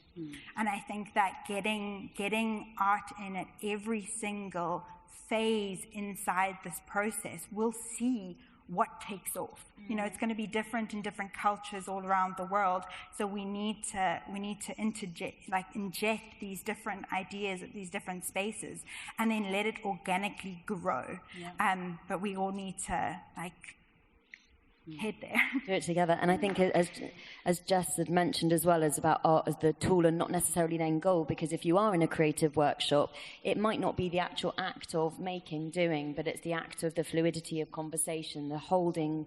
And I think that getting art in at every single phase inside this process, we'll see what takes off. It's going to be different in different cultures all around the world. So we need to inject these different ideas at these different spaces, and then let it organically grow. Yeah. But we all need to head there. Do it together. And I think, as Jess had mentioned as well, as about art as the tool and not necessarily the end goal, because if you are in a creative workshop, it might not be the actual act of making, doing, but it's the act of the fluidity of conversation, the holding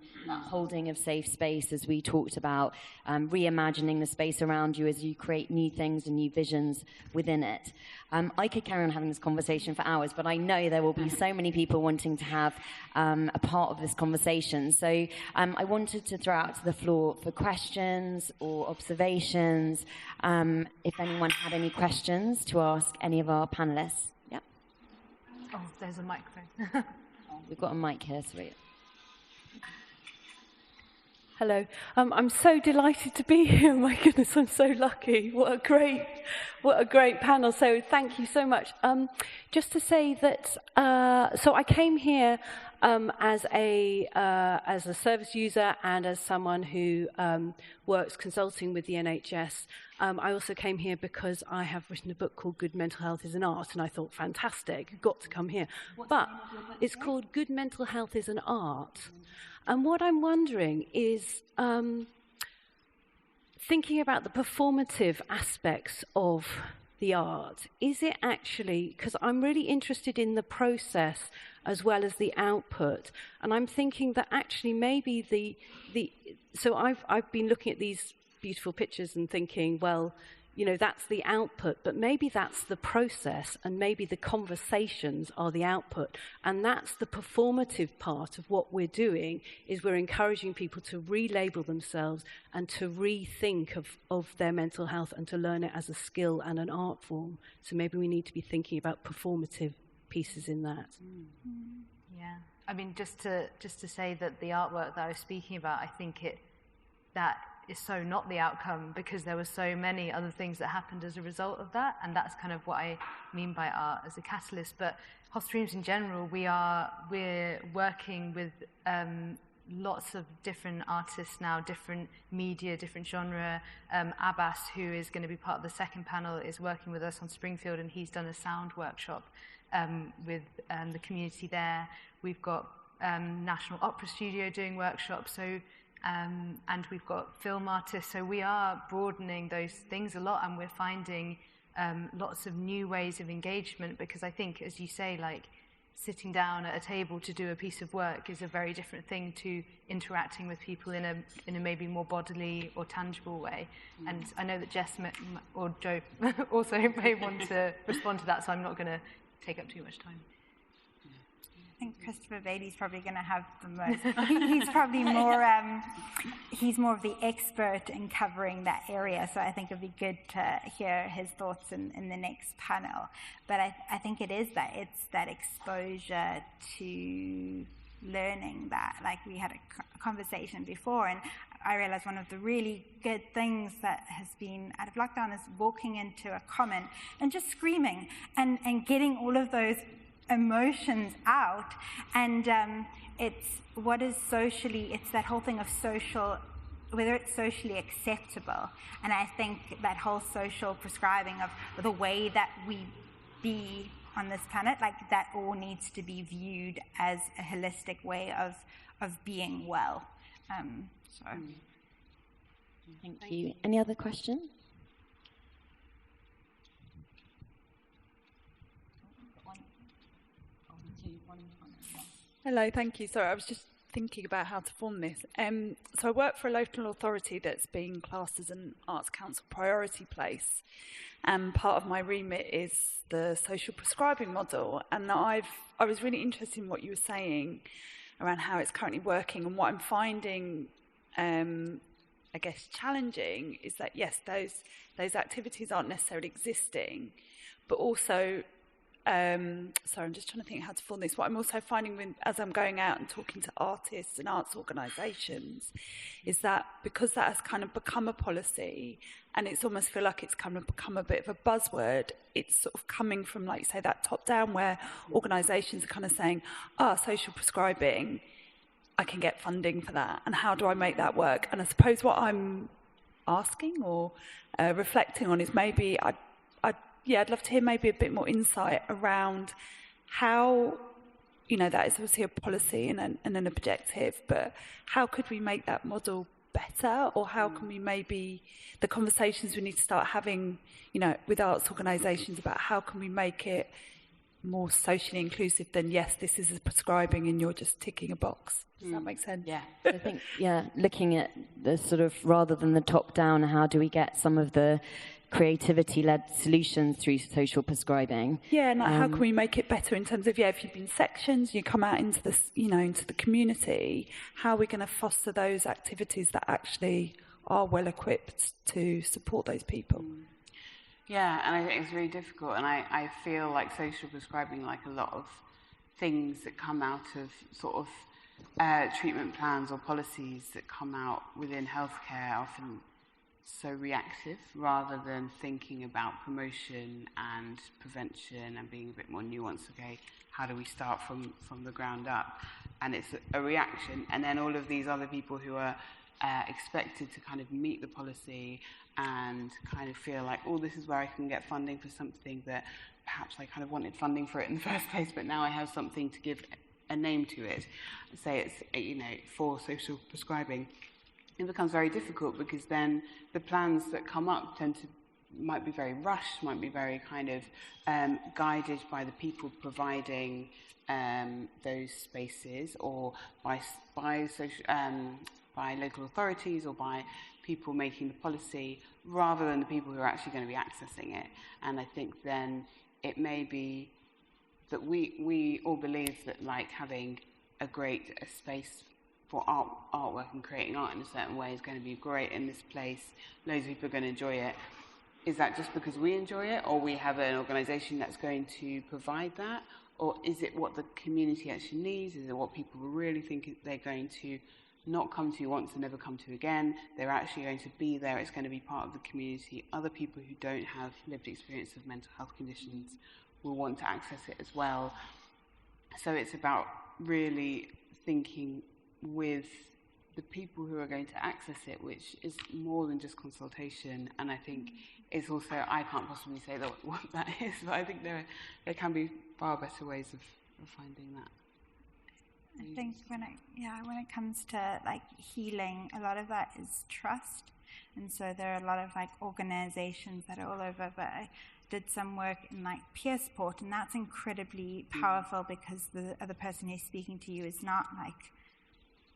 of safe space, as we talked about, reimagining the space around you as you create new things and new visions within it. I could carry on having this conversation for hours, but I know there will be so many people wanting to have a part of this conversation. So I wanted to throw out to the floor for questions or observations, if anyone had any questions to ask any of our panellists. Yep. Oh, there's a microphone. We've got a mic here, sweet. Hello. I'm so delighted to be here. My goodness, I'm so lucky. What a great panel. So thank you so much. Just to say that, so I came here as a service user and as someone who works consulting with the NHS. I also came here because I have written a book called Good Mental Health is an Art, and I thought, fantastic, got to come here. But it's called Good Mental Health is an Art. And what I'm wondering is, thinking about the performative aspects of the art? Is it actually, because I'm really interested in the process as well as the output, and I'm thinking that actually maybe so I've been looking at these beautiful pictures and thinking, well, you know, that's the output, but maybe that's the process, and maybe the conversations are the output, and that's the performative part of what we're doing, is we're encouraging people to relabel themselves and to rethink of their mental health and to learn it as a skill and an art form. So maybe we need to be thinking about performative pieces in that. Yeah, I mean, just to say that the artwork that I was speaking about, I think that is so not the outcome, because there were so many other things that happened as a result of that, and that's kind of what I mean by art as a catalyst. But Hauser Wirth in general, we're working with lots of different artists now, different media, different genre. Abbas, who is going to be part of the second panel, is working with us on Springfield, and he's done a sound workshop with the community there. We've got National Opera Studio doing workshops, so and we've got film artists, so we are broadening those things a lot, and we're finding lots of new ways of engagement, because I think, as you say, like, sitting down at a table to do a piece of work is a very different thing to interacting with people in a maybe more bodily or tangible way. And I know that Jess or Joe also may want to respond to that, so I'm not going to take up too much time. I think Christopher Bailey's probably going to have the most. He's probably more. He's more of the expert in covering that area. So I think it'd be good to hear his thoughts in the next panel. But I think it is that it's that exposure to learning that. Like, we had a conversation before, and I realized one of the really good things that has been out of lockdown is walking into a common and just screaming and getting all of those emotions out, and it's what is socially, it's that whole thing of social, whether it's socially acceptable. And I think that whole social prescribing of the way that we be on this planet, like, that all needs to be viewed as a holistic way of being well. Thank you. Any other questions? Hello, thank you. Sorry, I was just thinking about how to form this. So I work for a local authority that's being classed as an Arts Council priority place, and part of my remit is the social prescribing model. And I was really interested in what you were saying around how it's currently working, and what I'm finding, I guess, challenging is that, yes, those activities aren't necessarily existing, but also, sorry, I'm just trying to think how to form this. What I'm also finding as I'm going out and talking to artists and arts organisations is that, because that has kind of become a policy, and it's almost feel like it's kind of become a bit of a buzzword, it's sort of coming from, like, say, that top down, where organisations are kind of saying, social prescribing, I can get funding for that, and how do I make that work? And I suppose what I'm asking or reflecting on is maybe I'd love to hear maybe a bit more insight around how, that is obviously a policy and an objective, but how could we make that model better, or how can we maybe, the conversations we need to start having, with arts organisations about how can we make it more socially inclusive than, yes, this is a prescribing and you're just ticking a box. Does that make sense? Yeah. I think, looking at the sort of, rather than the top down, how do we get some of the creativity-led solutions through social prescribing? Yeah, and how can we make it better in terms of, if you've been sections, you come out into this, into the community, how are we going to foster those activities that actually are well equipped to support those people? Yeah, and I think it's really difficult, and I feel like social prescribing, like a lot of things that come out of sort of treatment plans or policies that come out within healthcare, are often so reactive rather than thinking about promotion and prevention and being a bit more nuanced. Okay, how do we start from the ground up? And it's a reaction, and then all of these other people who are expected to kind of meet the policy and kind of feel like, this is where I can get funding for something that perhaps I kind of wanted funding for it in the first place, but now I have something to give a name to it. Say it's, for social prescribing. It becomes very difficult, because then the plans that come up tend to might be very rushed, might be very kind of guided by the people providing those spaces, or by local authorities, or by people making the policy, rather than the people who are actually going to be accessing it. And I think then it may be that we all believe that, like, having a space for artwork and creating art in a certain way is going to be great in this place, loads of people are going to enjoy it. Is that just because we enjoy it, or we have an organisation that's going to provide that? Or is it what the community actually needs? Is it what people really think they're going to not come to once and never come to again? They're actually going to be there. It's going to be part of the community. Other people who don't have lived experience of mental health conditions will want to access it as well. So it's about really thinking with the people who are going to access it, which is more than just consultation. And I think it's also, I can't possibly say what that is, but I think there can be far better ways of finding that. I think when it comes to like healing, a lot of that is trust. And so there are a lot of like organizations that are all over, but I did some work in like peer support, and that's incredibly powerful because the other person who's speaking to you is not like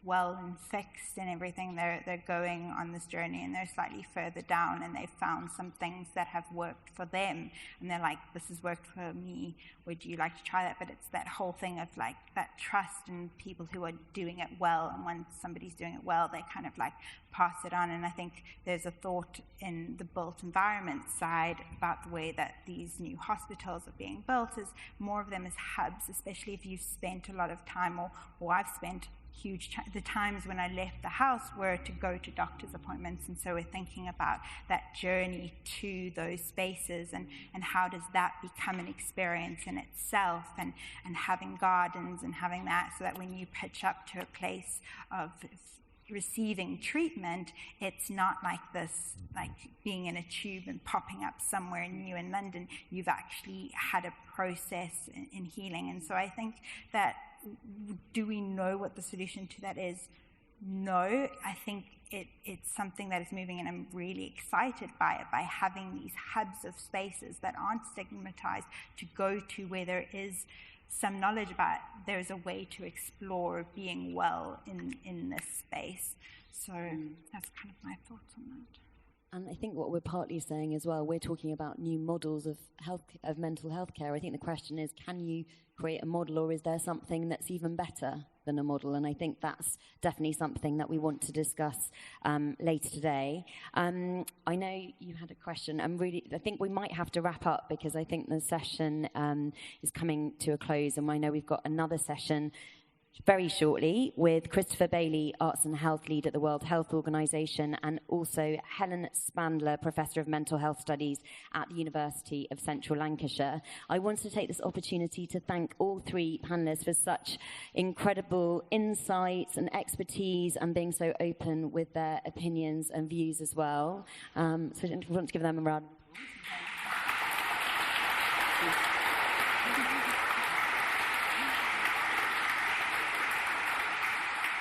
well and fixed and everything. They're going on this journey and they're slightly further down, and they've found some things that have worked for them, and they're like, this has worked for me, would you like to try that? But it's that whole thing of like that trust in people who are doing it well, and when somebody's doing it well, they kind of like pass it on. And I think there's a thought in the built environment side about the way that these new hospitals are being built, is more of them as hubs, especially if you've spent a lot of time, or I've spent the times when I left the house were to go to doctor's appointments. And so we're thinking about that journey to those spaces, and how does that become an experience in itself, and having gardens and having that, so that when you pitch up to a place of receiving treatment, it's not like this, like being in a tube and popping up somewhere new in London. You've actually had a process in healing. And so I think that, do we know what the solution to that is? No. I think it's something that is moving, and I'm really excited by it, by having these hubs of spaces that aren't stigmatized, to go to where there is some knowledge about there is a way to explore being well in this space. So that's kind of my thoughts on that. And I think what we're partly saying as well, we're talking about new models of mental health care. I think the question is, can you create a model, or is there something that's even better than a model? And I think that's definitely something that we want to discuss later today. I know you had a question. I think we might have to wrap up, because I think the session is coming to a close, and I know we've got another session very shortly with Christopher Bailey, Arts and Health Lead at the World Health Organization, and also Helen Spandler, Professor of Mental Health Studies at the University of Central Lancashire. I want to take this opportunity to thank all three panelists for such incredible insights and expertise, and being so open with their opinions and views as well. So I want to give them a round of applause.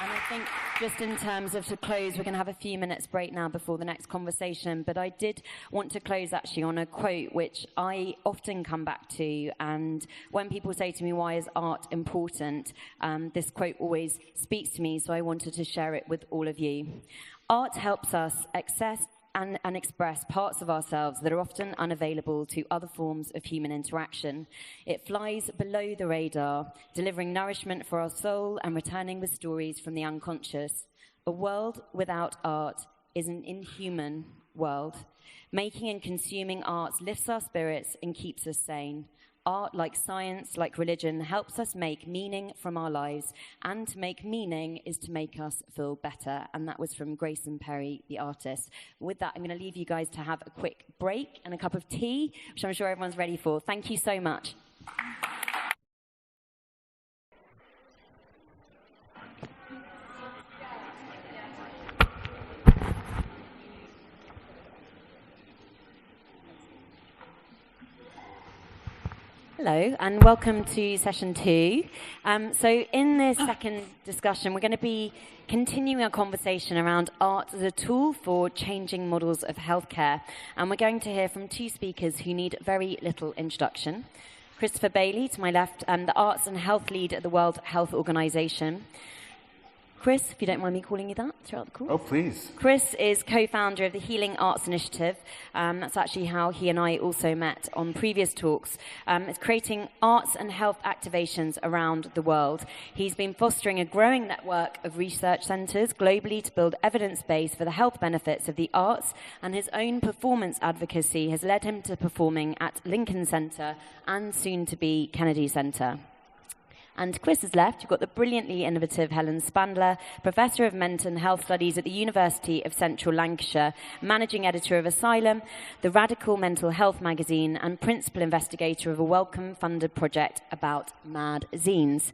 And I think just in terms of to close, we're going to have a few minutes break now before the next conversation. But I did want to close actually on a quote which I often come back to. And when people say to me, why is art important? This quote always speaks to me, so I wanted to share it with all of you. Art helps us access and express parts of ourselves that are often unavailable to other forms of human interaction. It flies below the radar, delivering nourishment for our soul and returning with stories from the unconscious. A world without art is an inhuman world. Making and consuming art lifts our spirits and keeps us sane. Art, like science, like religion, helps us make meaning from our lives, and to make meaning is to make us feel better. And that was from Grayson Perry, the artist. With that, I'm going to leave you guys to have a quick break and a cup of tea, which I'm sure everyone's ready for. Thank you so much. Hello, and welcome to session 2. So in this second discussion, we're going to be continuing our conversation around art as a tool for changing models of healthcare. And we're going to hear from 2 speakers who need very little introduction. Christopher Bailey, to my left, the Arts and Health Lead at the World Health Organization. Chris, if you don't mind me calling you that throughout the course. Oh, please. Chris is co-founder of the Healing Arts Initiative. That's actually how he and I also met on previous talks. It's creating arts and health activations around the world. He's been fostering a growing network of research centres globally to build evidence base for the health benefits of the arts, and his own performance advocacy has led him to performing at Lincoln Centre and soon to be Kennedy Centre. And to Chris's left, you've got the brilliantly innovative Helen Spandler, Professor of Mental Health Studies at the University of Central Lancashire, Managing Editor of Asylum, the Radical Mental Health magazine, and Principal Investigator of a Wellcome-funded project about mad zines.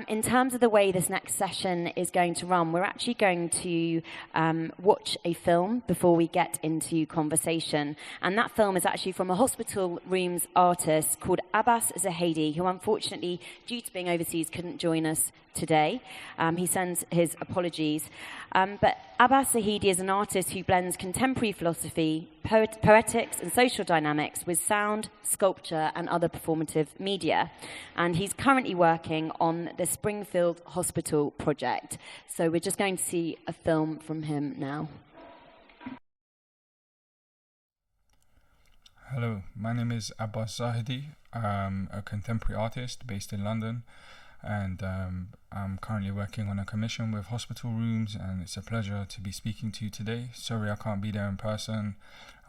In terms of the way this next session is going to run, we're actually going to watch a film before we get into conversation. And that film is actually from a hospital rooms artist called Abbas Zahedi, who unfortunately, due to being overseas, couldn't join us today. He sends his apologies. But Abbas Zahedi is an artist who blends contemporary philosophy, poetics and social dynamics with sound, sculpture and other performative media. And he's currently working on the Springfield Hospital project. So we're just going to see a film from him now. Hello, my name is Abbas Zahedi. I'm a contemporary artist based in London, and I'm currently working on a commission with hospital rooms, and it's a pleasure to be speaking to you today. Sorry I can't be there in person.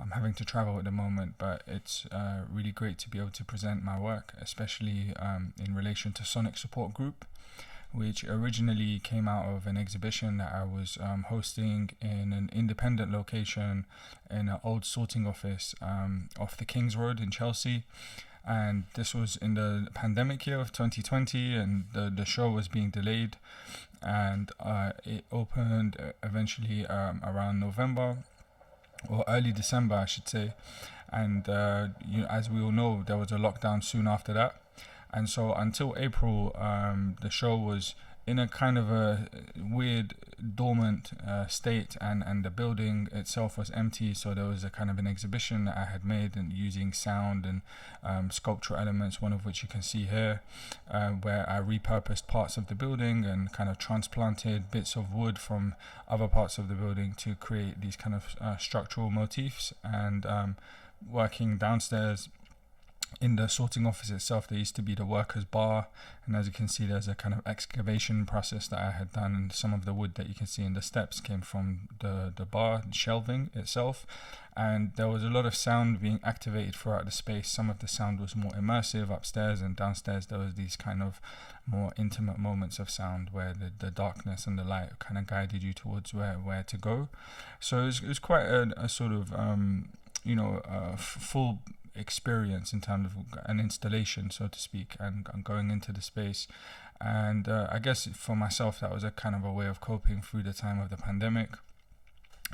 I'm having to travel at the moment, but it's really great to be able to present my work, especially in relation to Sonic Support Group, which originally came out of an exhibition that I was hosting in an independent location in an old sorting office off the King's Road in Chelsea. And this was in the pandemic year of 2020, and the show was being delayed, and it opened eventually around November or early December, I should say. And as we all know, there was a lockdown soon after that. And so until April, the show was in a kind of a weird dormant state, and the building itself was empty. So there was a kind of an exhibition that I had made and using sound and sculptural elements, one of which you can see here, where I repurposed parts of the building and kind of transplanted bits of wood from other parts of the building to create these kind of structural motifs. And working downstairs in the sorting office itself, there used to be the workers' bar, and as you can see, there's a kind of excavation process that I had done, and some of the wood that you can see in the steps came from the bar shelving itself. And there was a lot of sound being activated throughout the space. Some of the sound was more immersive upstairs, and downstairs there was these kind of more intimate moments of sound where the darkness and the light kind of guided you towards where to go. So it was quite a sort of full experience in terms of an installation, so to speak, and going into the space. And I guess for myself, that was a kind of a way of coping through the time of the pandemic.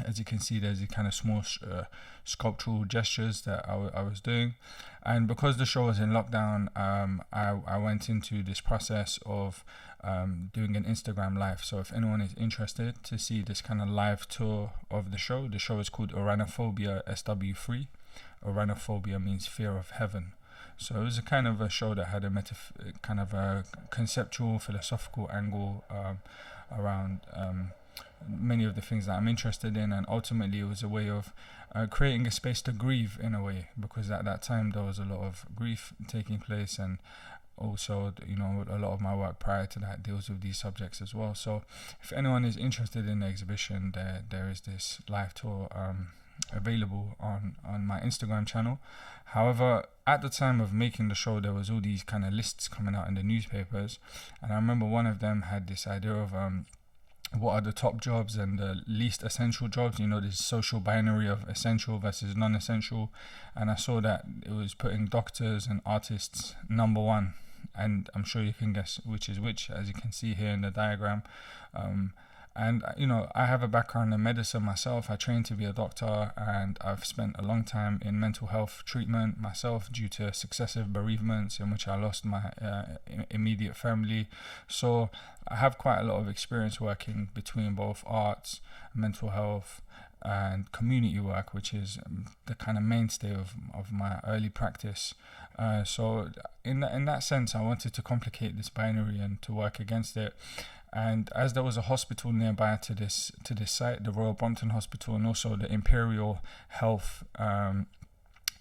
As you can see, there's a kind of small sculptural gestures that I was doing. And because the show was in lockdown, I went into this process of doing an Instagram live. So if anyone is interested to see this kind of live tour of the show is called Oranophobia SW3. Oranophobia means fear of heaven. So it was a kind of a show that had a kind of a conceptual, philosophical angle around many of the things that I'm interested in, and ultimately it was a way of creating a space to grieve in a way, because at that time there was a lot of grief taking place, and also a lot of my work prior to that deals with these subjects as well. So if anyone is interested in the exhibition, there is this live tour available on my Instagram channel. However, at the time of making the show, there was all these kind of lists coming out in the newspapers, and I remember one of them had this idea of what are the top jobs and the least essential jobs, this social binary of essential versus non-essential. And I saw that it was putting doctors and artists number one, and I'm sure you can guess which is which, as you can see here in the diagram. And, you know, I have a background in medicine myself. I trained to be a doctor, and I've spent a long time in mental health treatment myself due to successive bereavements in which I lost my immediate family. So I have quite a lot of experience working between both arts, mental health, and community work, which is the kind of mainstay of my early practice. So in that sense, I wanted to complicate this binary and to work against it. And as there was a hospital nearby to this site, the Royal Brompton Hospital, and also the Imperial Health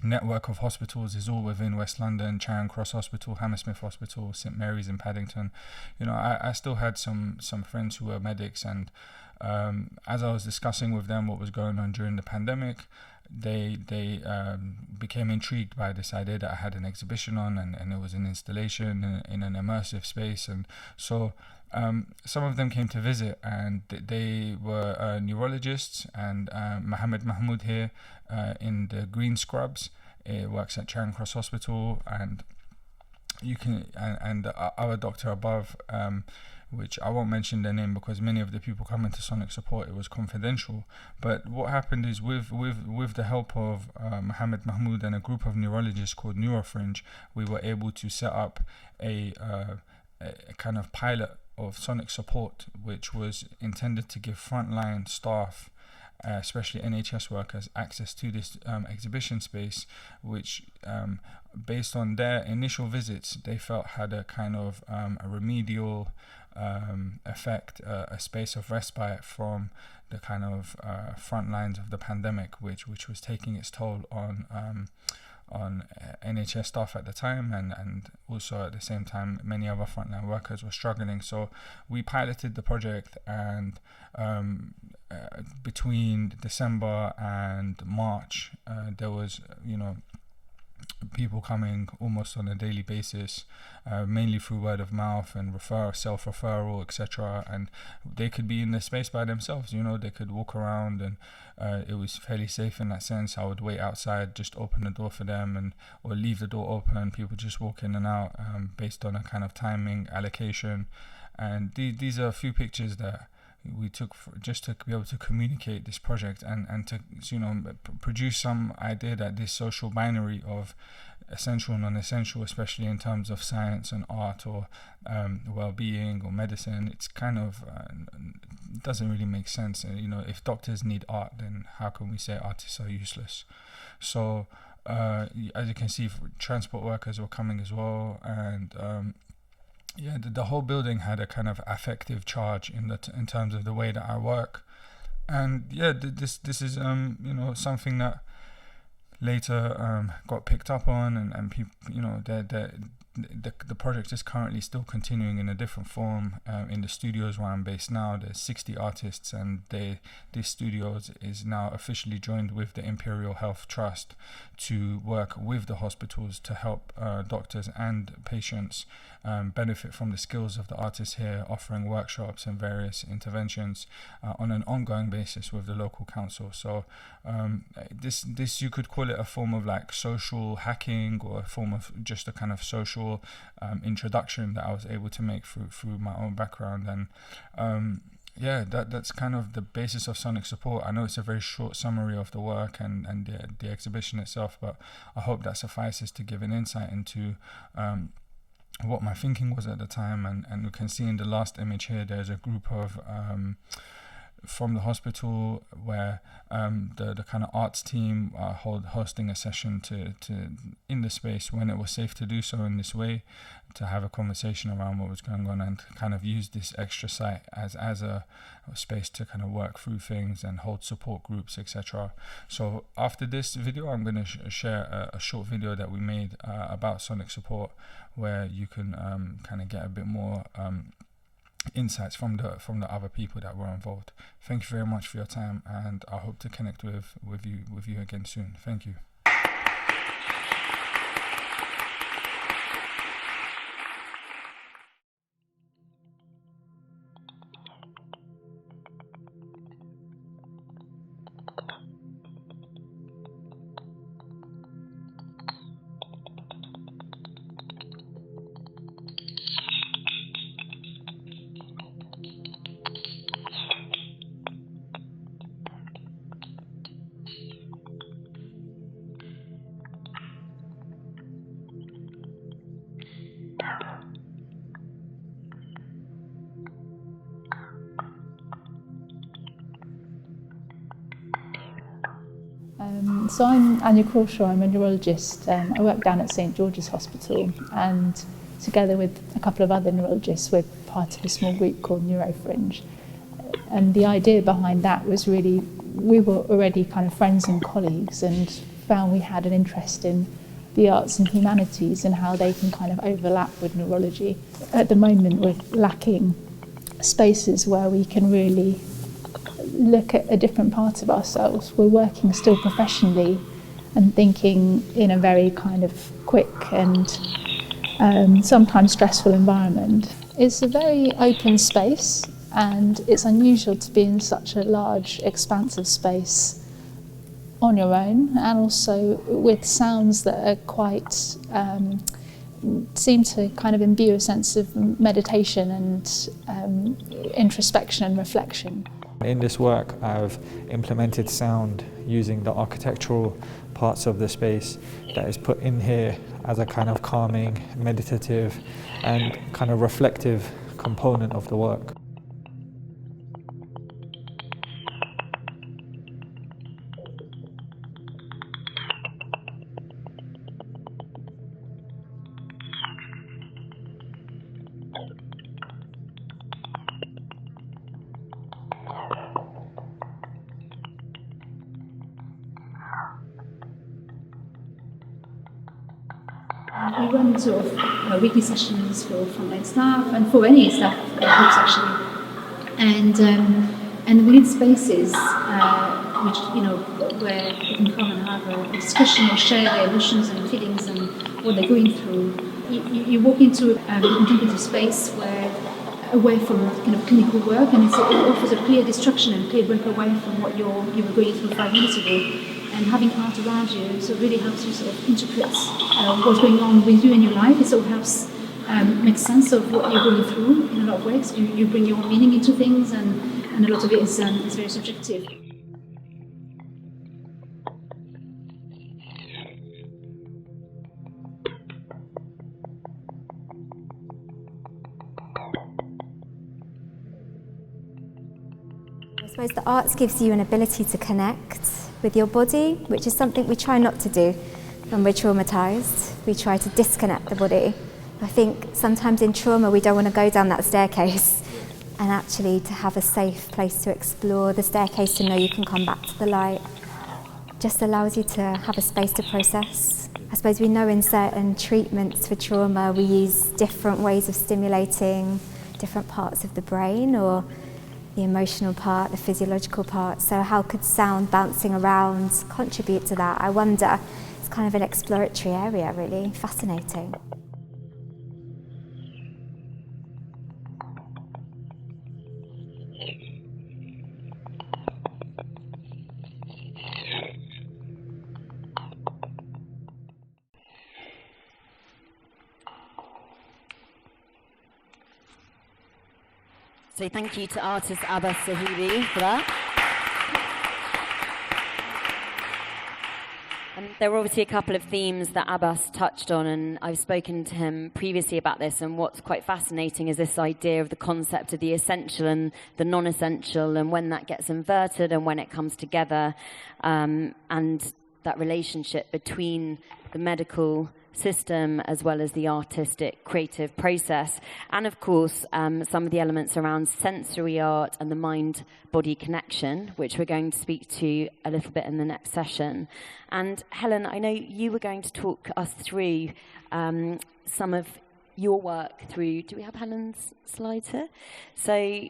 network of hospitals is all within West London: Charing Cross Hospital, Hammersmith Hospital, St Mary's in Paddington. You know, I still had some friends who were medics, and as I was discussing with them what was going on during the pandemic, they became intrigued by this idea that I had an exhibition on, and it was an installation in an immersive space. And so some of them came to visit, and they were neurologists, and Mohammed Mahmoud here in the Green Scrubs works at Charing Cross Hospital, and you can and our doctor above, which I won't mention their name because many of the people coming to Sonic Support, it was confidential. But what happened is with the help of Mohammed Mahmoud and a group of neurologists called Neurofringe, we were able to set up a kind of pilot of Sonic Support, which was intended to give frontline staff, especially NHS workers, access to this exhibition space, which based on their initial visits, they felt had a kind of a remedial effect, a space of respite from the kind of front lines of the pandemic, which was taking its toll on NHS staff at the time, and also at the same time many other frontline workers were struggling. So we piloted the project, and between December and March there was, you know, people coming almost on a daily basis, mainly through word of mouth and self-referral, etc. And they could be in the space by themselves, you know, they could walk around, and it was fairly safe in that sense. I would wait outside, just open the door for them, or leave the door open, people just walk in and out based on a kind of timing allocation. And these are a few pictures that we took just to be able to communicate this project, and to, you know, produce some idea that this social binary of essential and non-essential, especially in terms of science and art, or well-being or medicine, it's kind of doesn't really make sense. You know, if doctors need art, then how can we say artists are useless? So as you can see, transport workers were coming as well, and yeah, the whole building had a kind of affective charge in terms of the way that I work. And yeah, this is you know, something that later got picked up on, and people, you know, the project is currently still continuing in a different form in the studios where I'm based now. There's 60 artists, and this studios is now officially joined with the Imperial Health Trust to work with the hospitals to help doctors and patients benefit from the skills of the artists here, offering workshops and various interventions on an ongoing basis with the local council. So this you could call it a form of like social hacking, or a form of just a kind of social introduction that I was able to make through my own background. And yeah, that's kind of the basis of Sonic Support. I know it's a very short summary of the work and the exhibition itself, but I hope that suffices to give an insight into what my thinking was at the time. And you can see in the last image here, there's a group of from the hospital where the kind of arts team are hosting a session to in the space when it was safe to do so in this way, to have a conversation around what was going on, and to kind of use this extra site as a space to kind of work through things and hold support groups, etc. So after this video, I'm going to share a short video that we made about Sonic Support, where you can kind of get a bit more insights from the other people that were involved. Thank you very much for your time, and I hope to connect with you again soon. Thank you. So I'm Anya Crawshaw, I'm a neurologist. I work down at St George's Hospital, and together with a couple of other neurologists, we're part of a small group called Neurofringe. And the idea behind that was really, we were already kind of friends and colleagues and found we had an interest in the arts and humanities and how they can kind of overlap with neurology. At the moment, we're lacking spaces where we can really look at a different part of ourselves. We're working still professionally and thinking in a very kind of quick and sometimes stressful environment. It's a very open space, and it's unusual to be in such a large, expansive space on your own, and also with sounds that are quite seem to kind of imbue a sense of meditation and introspection and reflection. In this work, I've implemented sound using the architectural parts of the space that is put in here as a kind of calming, meditative and kind of reflective component of the work. We run sort of weekly sessions for frontline staff and for any staff groups actually, and we need spaces which where they can come and have a discussion or share their emotions and feelings and what they're going through. You walk into a contemplative space where away from kind of clinical work, and it offers a clear distraction and clear break away from what you were going through 5 minutes ago. And having art around you so it really helps you sort of interpret what's going on with you in your life. It sort of helps make sense of what you're going through in a lot of ways. You bring your own meaning into things, and a lot of it is very subjective. I suppose the arts gives you an ability to connect with your body, which is something we try not to do when we're traumatised. We try to disconnect the body. I think sometimes in trauma we don't want to go down that staircase, and actually to have a safe place to explore the staircase, to know you can come back to the light, just allows you to have a space to process. I suppose we know in certain treatments for trauma we use different ways of stimulating different parts of the brain, or the emotional part, the physiological part. So how could sound bouncing around contribute to that? I wonder. It's kind of an exploratory area, really fascinating. So thank you to artist Abbas Zahedi for that. There were obviously a couple of themes that Abbas touched on, and I've spoken to him previously about this, and what's quite fascinating is this idea of the concept of the essential and the non-essential, and when that gets inverted and when it comes together, and that relationship between the medical system as well as the artistic creative process, and of course some of the elements around sensory art and the mind-body connection, which we're going to speak to a little bit in the next session. And Helen, I know you were going to talk us through some of your work through, do we have Helen's slides here? So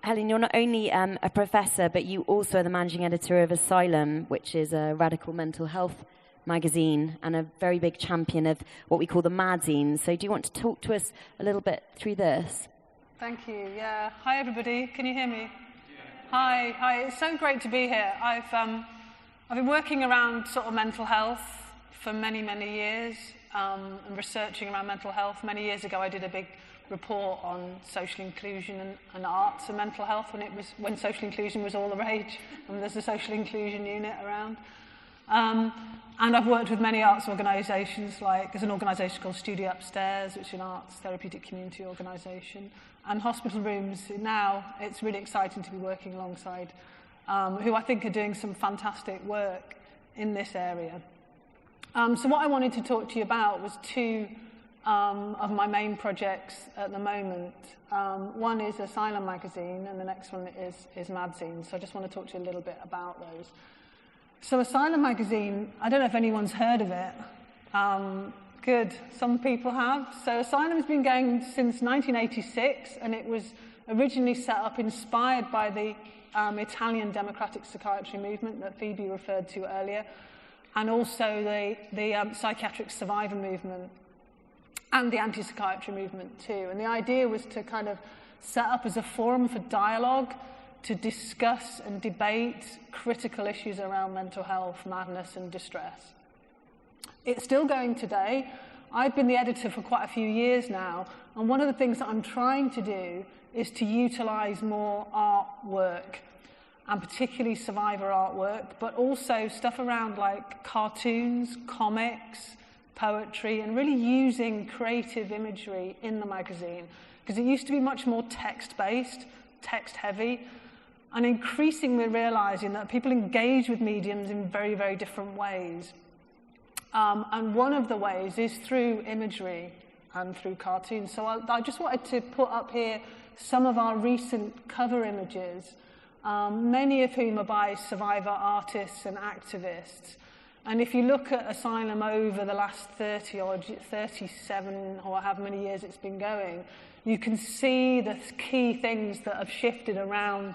Helen, you're not only a professor, but you also are the managing editor of Asylum, which is a radical mental health magazine and a very big champion of what we call the Madzine. So do you want to talk to us a little bit through this? Thank you. Yeah. Hi, everybody. Can you hear me? Yeah. Hi. It's so great to be here. I've been working around sort of mental health for many, many years, and researching around mental health. Many years ago, I did a big report on social inclusion and arts and mental health when social inclusion was all the rage, and there's a social inclusion unit around. And I've worked with many arts organisations, like there's an organisation called Studio Upstairs, which is an arts therapeutic community organisation, and hospital rooms. Now it's really exciting to be working alongside who I think are doing some fantastic work in this area. So what I wanted to talk to you about was two of my main projects at the moment. One is Asylum magazine, and the next one is Madzine. So I just want to talk to you a little bit about those. So Asylum magazine, I don't know if anyone's heard of it. Good, some people have. So Asylum has been going since 1986, and it was originally set up inspired by the Italian democratic psychiatry movement that Phoebe referred to earlier, and also the psychiatric survivor movement and the anti-psychiatry movement too. And the idea was to kind of set up as a forum for dialogue to discuss and debate critical issues around mental health, madness and distress. It's still going today. I've been the editor for quite a few years now, and one of the things that I'm trying to do is to utilize more artwork, and particularly survivor artwork, but also stuff around like cartoons, comics, poetry, and really using creative imagery in the magazine. Because it used to be much more text-based, text-heavy, and increasingly realizing that people engage with mediums in very, very different ways. And one of the ways is through imagery and through cartoons. So I just wanted to put up here some of our recent cover images, many of whom are by survivor artists and activists. And if you look at Asylum over the last 30 or 37 or however many years it's been going, you can see the key things that have shifted around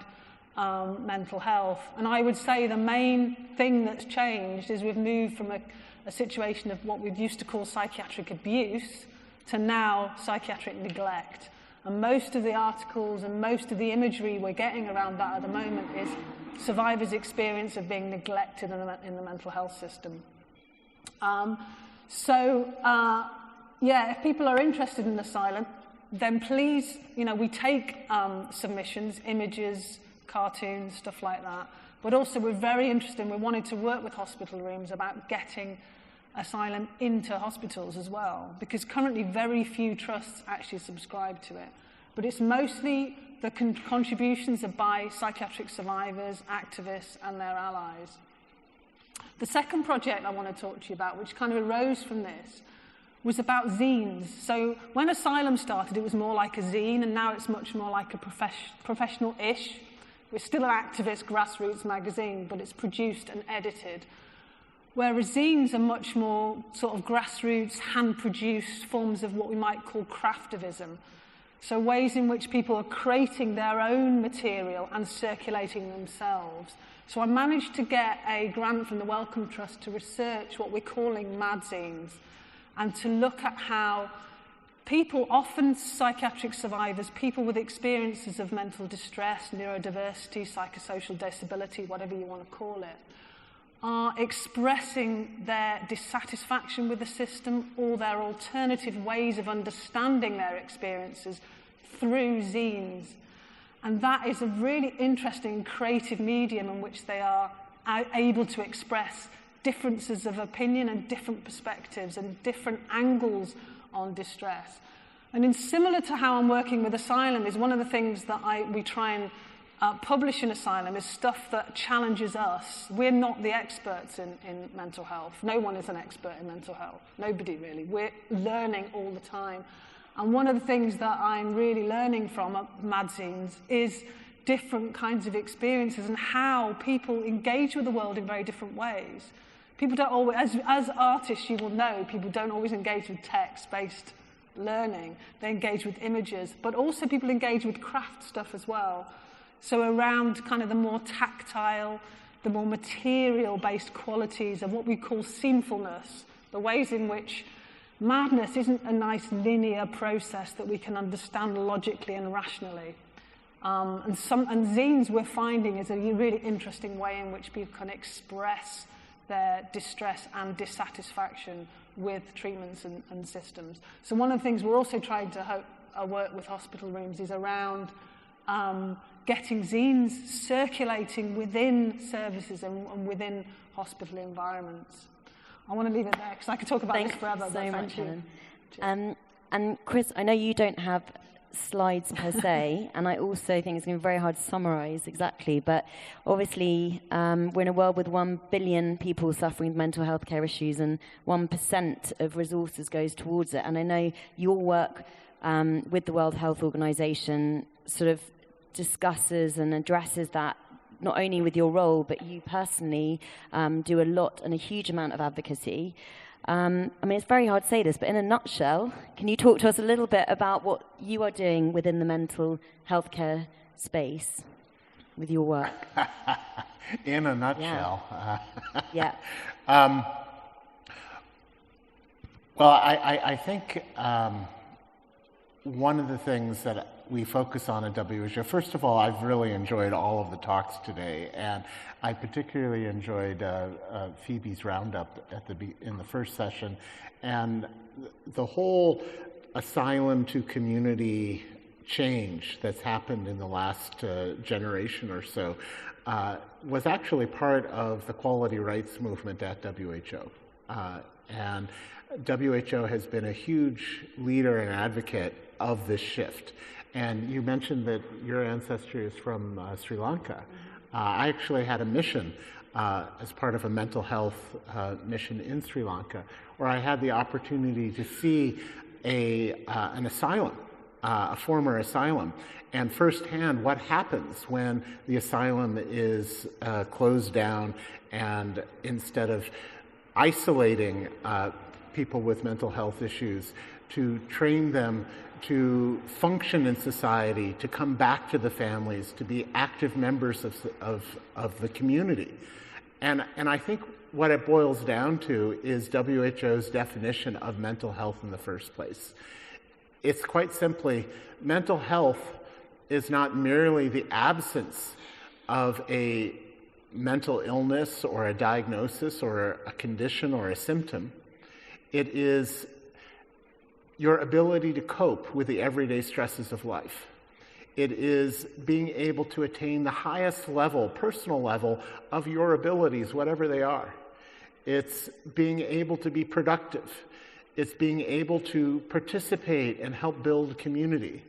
mental health. And I would say the main thing that's changed is we've moved from a situation of what we used to call psychiatric abuse to now psychiatric neglect. And most of the articles and most of the imagery we're getting around that at the moment is survivors' experience of being neglected in the mental health system. If people are interested in Asylum, then please, we take submissions, images, cartoons, stuff like that. But also we're very interested and we wanted to work with hospital rooms about getting Asylum into hospitals as well, because currently very few trusts actually subscribe to it. But it's mostly the contributions are by psychiatric survivors, activists, and their allies. The second project I want to talk to you about, which kind of arose from this, was about zines. So when Asylum started, it was more like a zine, and now it's much more like a professional-ish. We're still an activist grassroots magazine, but it's produced and edited. Whereas zines are much more sort of grassroots, hand-produced forms of what we might call craftivism. So ways in which people are creating their own material and circulating themselves. So I managed to get a grant from the Wellcome Trust to research what we're calling madzines, and to look at how people, often psychiatric survivors, people with experiences of mental distress, neurodiversity, psychosocial disability, whatever you want to call it, are expressing their dissatisfaction with the system or their alternative ways of understanding their experiences through zines. And that is a really interesting creative medium in which they are able to express differences of opinion and different perspectives and different angles on distress. And in similar to how I'm working with Asylum, is one of the things that we try and publish in Asylum is stuff that challenges us. We're not the experts in mental health. No one is an expert in mental health. Nobody really. We're learning all the time. And one of the things that I'm really learning from madzines is different kinds of experiences and how people engage with the world in very different ways. People don't always, as artists you will know, people don't always engage with text-based learning. They engage with images, but also people engage with craft stuff as well. So around kind of the more tactile, the more material-based qualities of what we call scenefulness, the ways in which madness isn't a nice linear process that we can understand logically and rationally. And zines we're finding is a really interesting way in which people can express their distress and dissatisfaction with treatments and systems. So one of the things we're also trying to work with hospital rooms is around getting zines circulating within services and within hospital environments. I want to leave it there because I could talk about this forever. Thanks so much, Helen. And Chris, I know you don't have slides per se, and I also think it's going to be very hard to summarize exactly, but obviously we're in a world with 1 billion people suffering with mental health care issues, and 1% of resources goes towards it. And I know your work with the World Health Organization sort of discusses and addresses that, not only with your role, but you personally do a lot and a huge amount of advocacy. I mean, it's very hard to say this, but in a nutshell, can you talk to us a little bit about what you are doing within the mental health care space with your work? In a nutshell. Yeah. Well, I think one of the things that we focus on at WHO, first of all, I've really enjoyed all of the talks today, and I particularly enjoyed Phoebe's roundup in the first session, and the whole asylum to community change that's happened in the last generation or so was actually part of the quality rights movement at WHO. And WHO has been a huge leader and advocate of this shift. And you mentioned that your ancestry is from Sri Lanka. I actually had a mission as part of a mental health mission in Sri Lanka, where I had the opportunity to see an asylum, a former asylum, and firsthand what happens when the asylum is closed down, and instead of isolating people with mental health issues, to train them to function in society, to come back to the families, to be active members of the community. And I think what it boils down to is WHO's definition of mental health in the first place. It's quite simply, mental health is not merely the absence of a mental illness or a diagnosis or a condition or a symptom. It is your ability to cope with the everyday stresses of life. It is being able to attain the highest level, personal level, of your abilities, whatever they are. It's being able to be productive. It's being able to participate and help build community.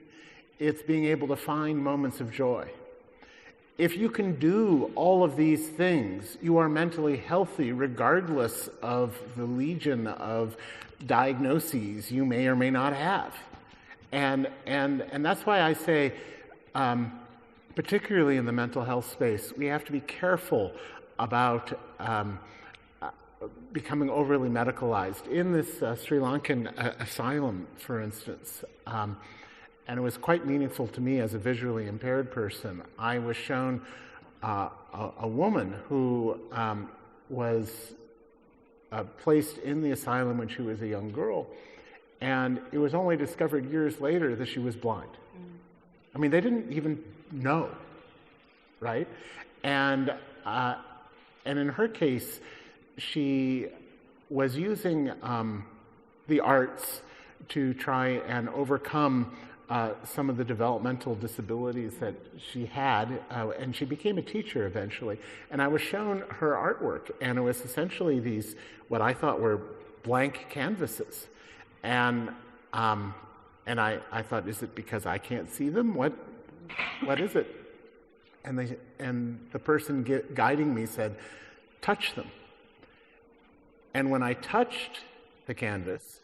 It's being able to find moments of joy. If you can do all of these things, you are mentally healthy regardless of the legion of diagnoses you may or may not have. And that's why I say, particularly in the mental health space, we have to be careful about becoming overly medicalized. In this Sri Lankan asylum, for instance, and it was quite meaningful to me as a visually impaired person, I was shown a woman who was placed in the asylum when she was a young girl, and it was only discovered years later that she was blind. I mean, they didn't even know, right? And in her case, she was using the arts to try and overcome some of the developmental disabilities that she had, and she became a teacher eventually. And I was shown her artwork, and it was essentially these, what I thought were blank canvases. And I thought, is it because I can't see them? What is it? And the person guiding me said, touch them. And when I touched the canvas,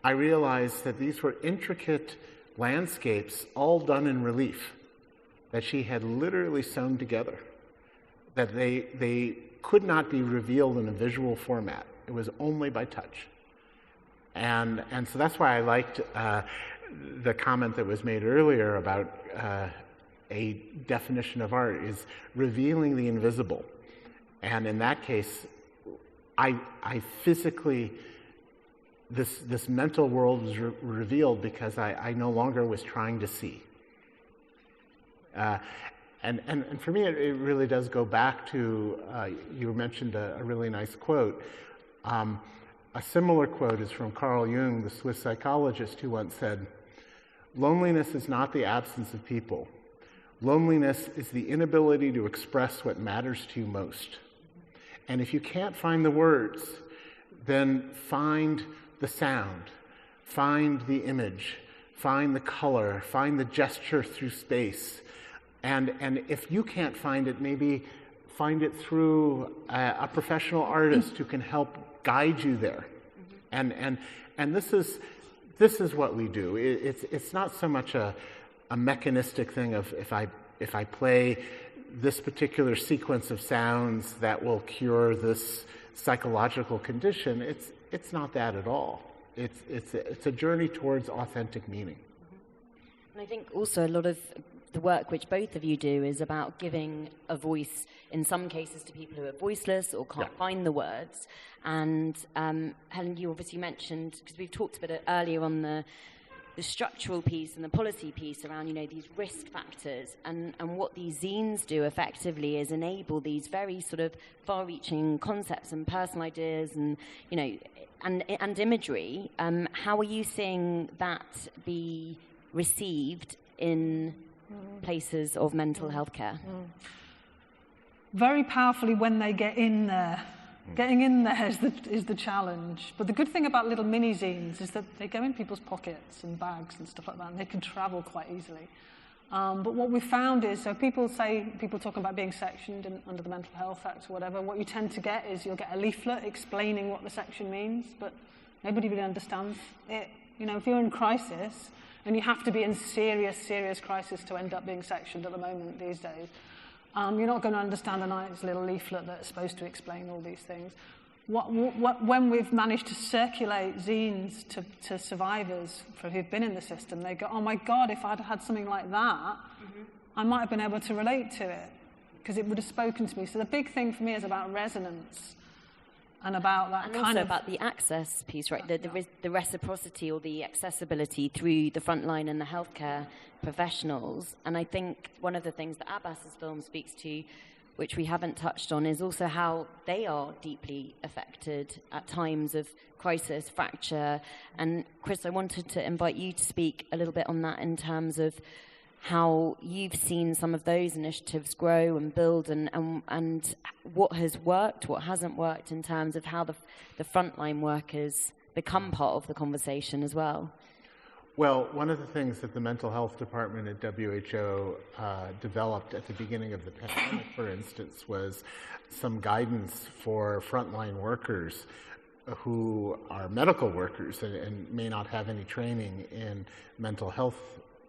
I realized that these were intricate landscapes, all done in relief, that she had literally sewn together, that they could not be revealed in a visual format. It was only by touch. And so that's why I liked the comment that was made earlier about a definition of art is revealing the invisible. And in that case, I physically, this mental world was revealed because I no longer was trying to see. And for me, it really does go back to, you mentioned a really nice quote. A similar quote is from Carl Jung, the Swiss psychologist, who once said, "Loneliness is not the absence of people. Loneliness is the inability to express what matters to you most. And if you can't find the words, then find the sound, find the image, find the color, find the gesture through space. And if you can't find it, maybe find it through a professional artist who can help guide you there. And this is what we do. It's not so much a mechanistic thing of if I play this particular sequence of sounds that will cure this psychological condition. It's not that at all. It's a journey towards authentic meaning. And I think also a lot of the work which both of you do is about giving a voice, in some cases, to people who are voiceless or can't find the words. And Helen, you obviously mentioned, because we've talked a bit earlier on the structural piece and the policy piece around, these risk factors, and what these zines do effectively is enable these very sort of far-reaching concepts and personal ideas and, and imagery. How are you seeing that be received in places of mental health care? Very powerfully when they get in there. Getting in there is the challenge. But the good thing about little mini zines is that they go in people's pockets and bags and stuff like that, and they can travel quite easily. But what we found is, so people talk about being sectioned under the Mental Health Act or whatever, what you tend to get is you'll get a leaflet explaining what the section means, but nobody really understands it. If you're in crisis, and you have to be in serious crisis to end up being sectioned at the moment these days, you're not going to understand a nice little leaflet that's supposed to explain all these things. When we've managed to circulate zines to survivors who've been in the system, they go, oh my God, if I'd had something like that, I might have been able to relate to it, because it would have spoken to me. So the big thing for me is about resonance. And about that about the access piece, right? The reciprocity or the accessibility through the frontline and the healthcare professionals. And I think one of the things that Abbas's film speaks to, which we haven't touched on, is also how they are deeply affected at times of crisis, fracture. And Chris, I wanted to invite you to speak a little bit on that in terms of how you've seen some of those initiatives grow and build, and what has worked, what hasn't worked, in terms of how the frontline workers become part of the conversation as well. Well, one of the things that the mental health department at WHO developed at the beginning of the pandemic, for instance, was some guidance for frontline workers who are medical workers and may not have any training in mental health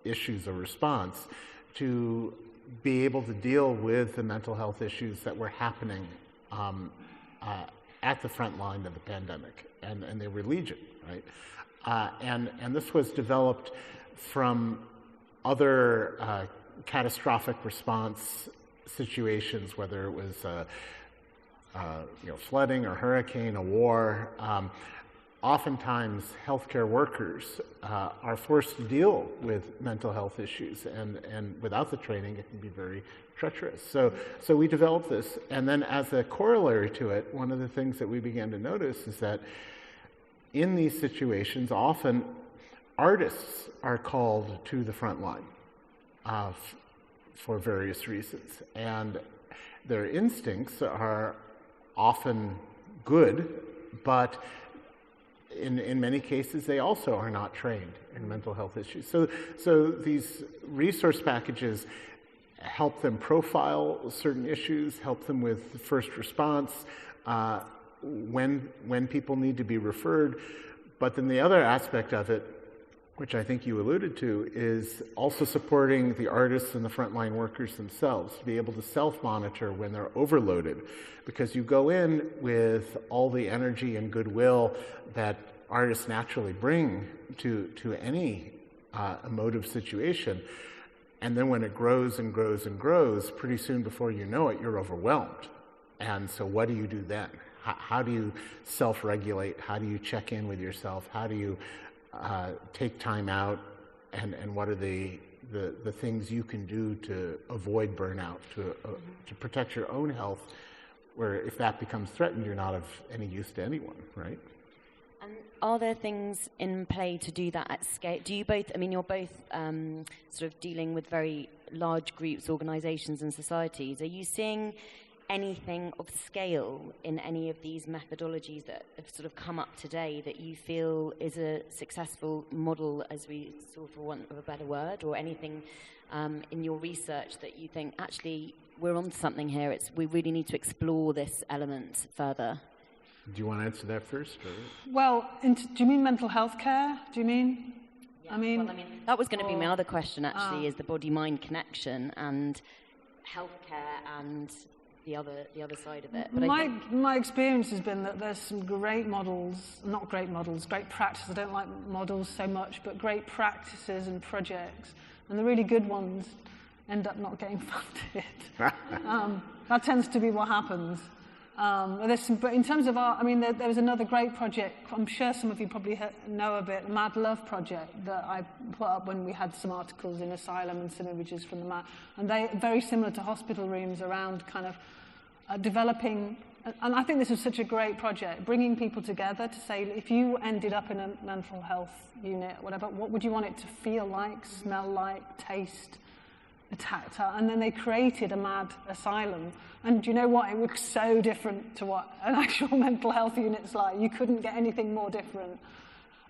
issues or response, to be able to deal with the mental health issues that were happening at the front line of the pandemic, and they were legion, right? And this was developed from other catastrophic response situations, whether it was flooding or hurricane, a war. Oftentimes, healthcare workers are forced to deal with mental health issues, and without the training, it can be very treacherous. So we developed this, and then as a corollary to it, one of the things that we began to notice is that in these situations, often artists are called to the front line for various reasons, and their instincts are often good, but in many cases, they also are not trained in mental health issues. So these resource packages help them profile certain issues, help them with first response, when people need to be referred. But then the other aspect of it, which I think you alluded to, is also supporting the artists and the frontline workers themselves to be able to self-monitor when they're overloaded. Because you go in with all the energy and goodwill that artists naturally bring to any emotive situation, and then when it grows and grows and grows, pretty soon before you know it, you're overwhelmed. And so what do you do then? How do you self-regulate? How do you check in with yourself? How do you take time out, and what are the things you can do to avoid burnout, to protect your own health, where if that becomes threatened, you're not of any use to anyone, right? And are there things in play to do that at scale? Do you both, you're both sort of dealing with very large groups, organisations and societies. Are you seeing anything of scale in any of these methodologies that have sort of come up today that you feel is a successful model, as we sort of, for want of a better word, or anything in your research that you think, actually, we're on something here, we really need to explore this element further? Do you want to answer that first? Or? Well, do you mean mental health care? Do you mean? Yeah, that was going to be my other question, actually, is the body-mind connection and healthcare and the other side of it. But my experience has been that there's some great models, great practices. I don't like models so much, but great practices and projects. And the really good ones end up not getting funded. That tends to be what happens. But in terms of art, there was another great project, I'm sure some of you probably know of it, the Mad Love project that I put up when we had some articles in Asylum and some images from the Mad. And they very similar to hospital rooms around kind of developing, and I think this was such a great project, bringing people together to say, if you ended up in a mental health unit, whatever, what would you want it to feel like, smell like, taste, tactile? And then they created a Mad Asylum. And do you know what? It looks so different to what an actual mental health unit's like. You couldn't get anything more different.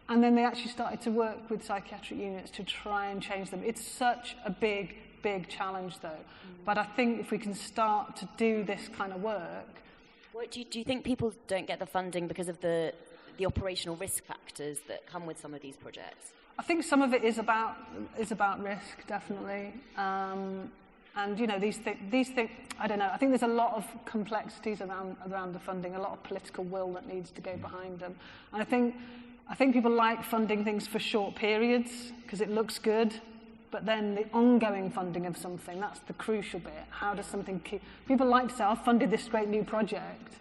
And then they actually started to work with psychiatric units to try and change them. It's such a big challenge, though. But I think if we can start to do this kind of work... Do you think people don't get the funding because of the operational risk factors that come with some of these projects? I think some of it is about risk, definitely. And, these things, I don't know, I think there's a lot of complexities around the funding, a lot of political will that needs to go behind them. And I think people like funding things for short periods because it looks good, but then the ongoing funding of something, that's the crucial bit. How does something keep... People like to say, I've funded this great new project,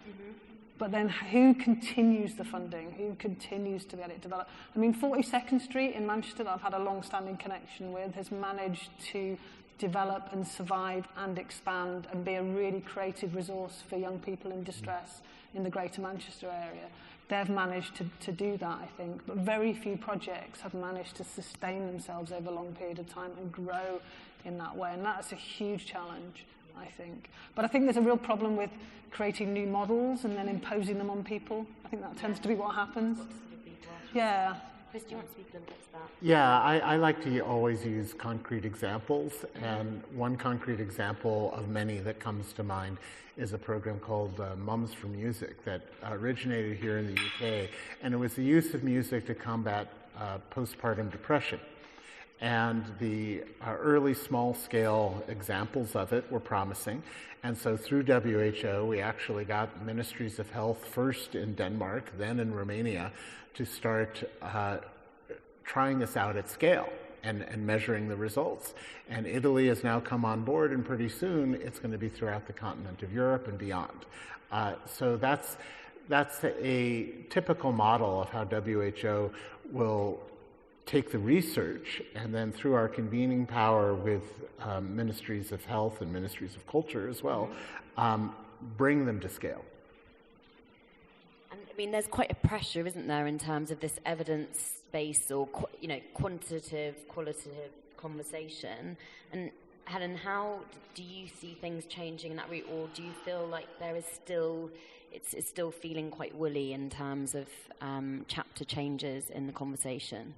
but then who continues the funding? Who continues to get it developed? 42nd Street in Manchester, that I've had a long-standing connection with, has managed to develop and survive and expand and be a really creative resource for young people in distress in the Greater Manchester area. They've managed to do that, I think, but very few projects have managed to sustain themselves over a long period of time and grow in that way, and that's a huge challenge, I think. But I think there's a real problem with creating new models and then imposing them on people. I think that tends to be what happens. Yeah. Chris, do you want to speak a little bit to that? Yeah, I like to always use concrete examples, and one concrete example of many that comes to mind is a program called Mums for Music that originated here in the UK, and it was the use of music to combat postpartum depression. And the early small-scale examples of it were promising, and so through WHO we actually got ministries of health first in Denmark, then in Romania, to start trying this out at scale and measuring the results. And Italy has now come on board, and pretty soon it's going to be throughout the continent of Europe and beyond. So that's a typical model of how WHO will take the research and then through our convening power with ministries of health and ministries of culture as well, bring them to scale. There's quite a pressure, isn't there, in terms of this evidence-based or quantitative, qualitative conversation. And Helen, how do you see things changing in that route, or do you feel like there is it's still feeling quite woolly in terms of chapter changes in the conversation?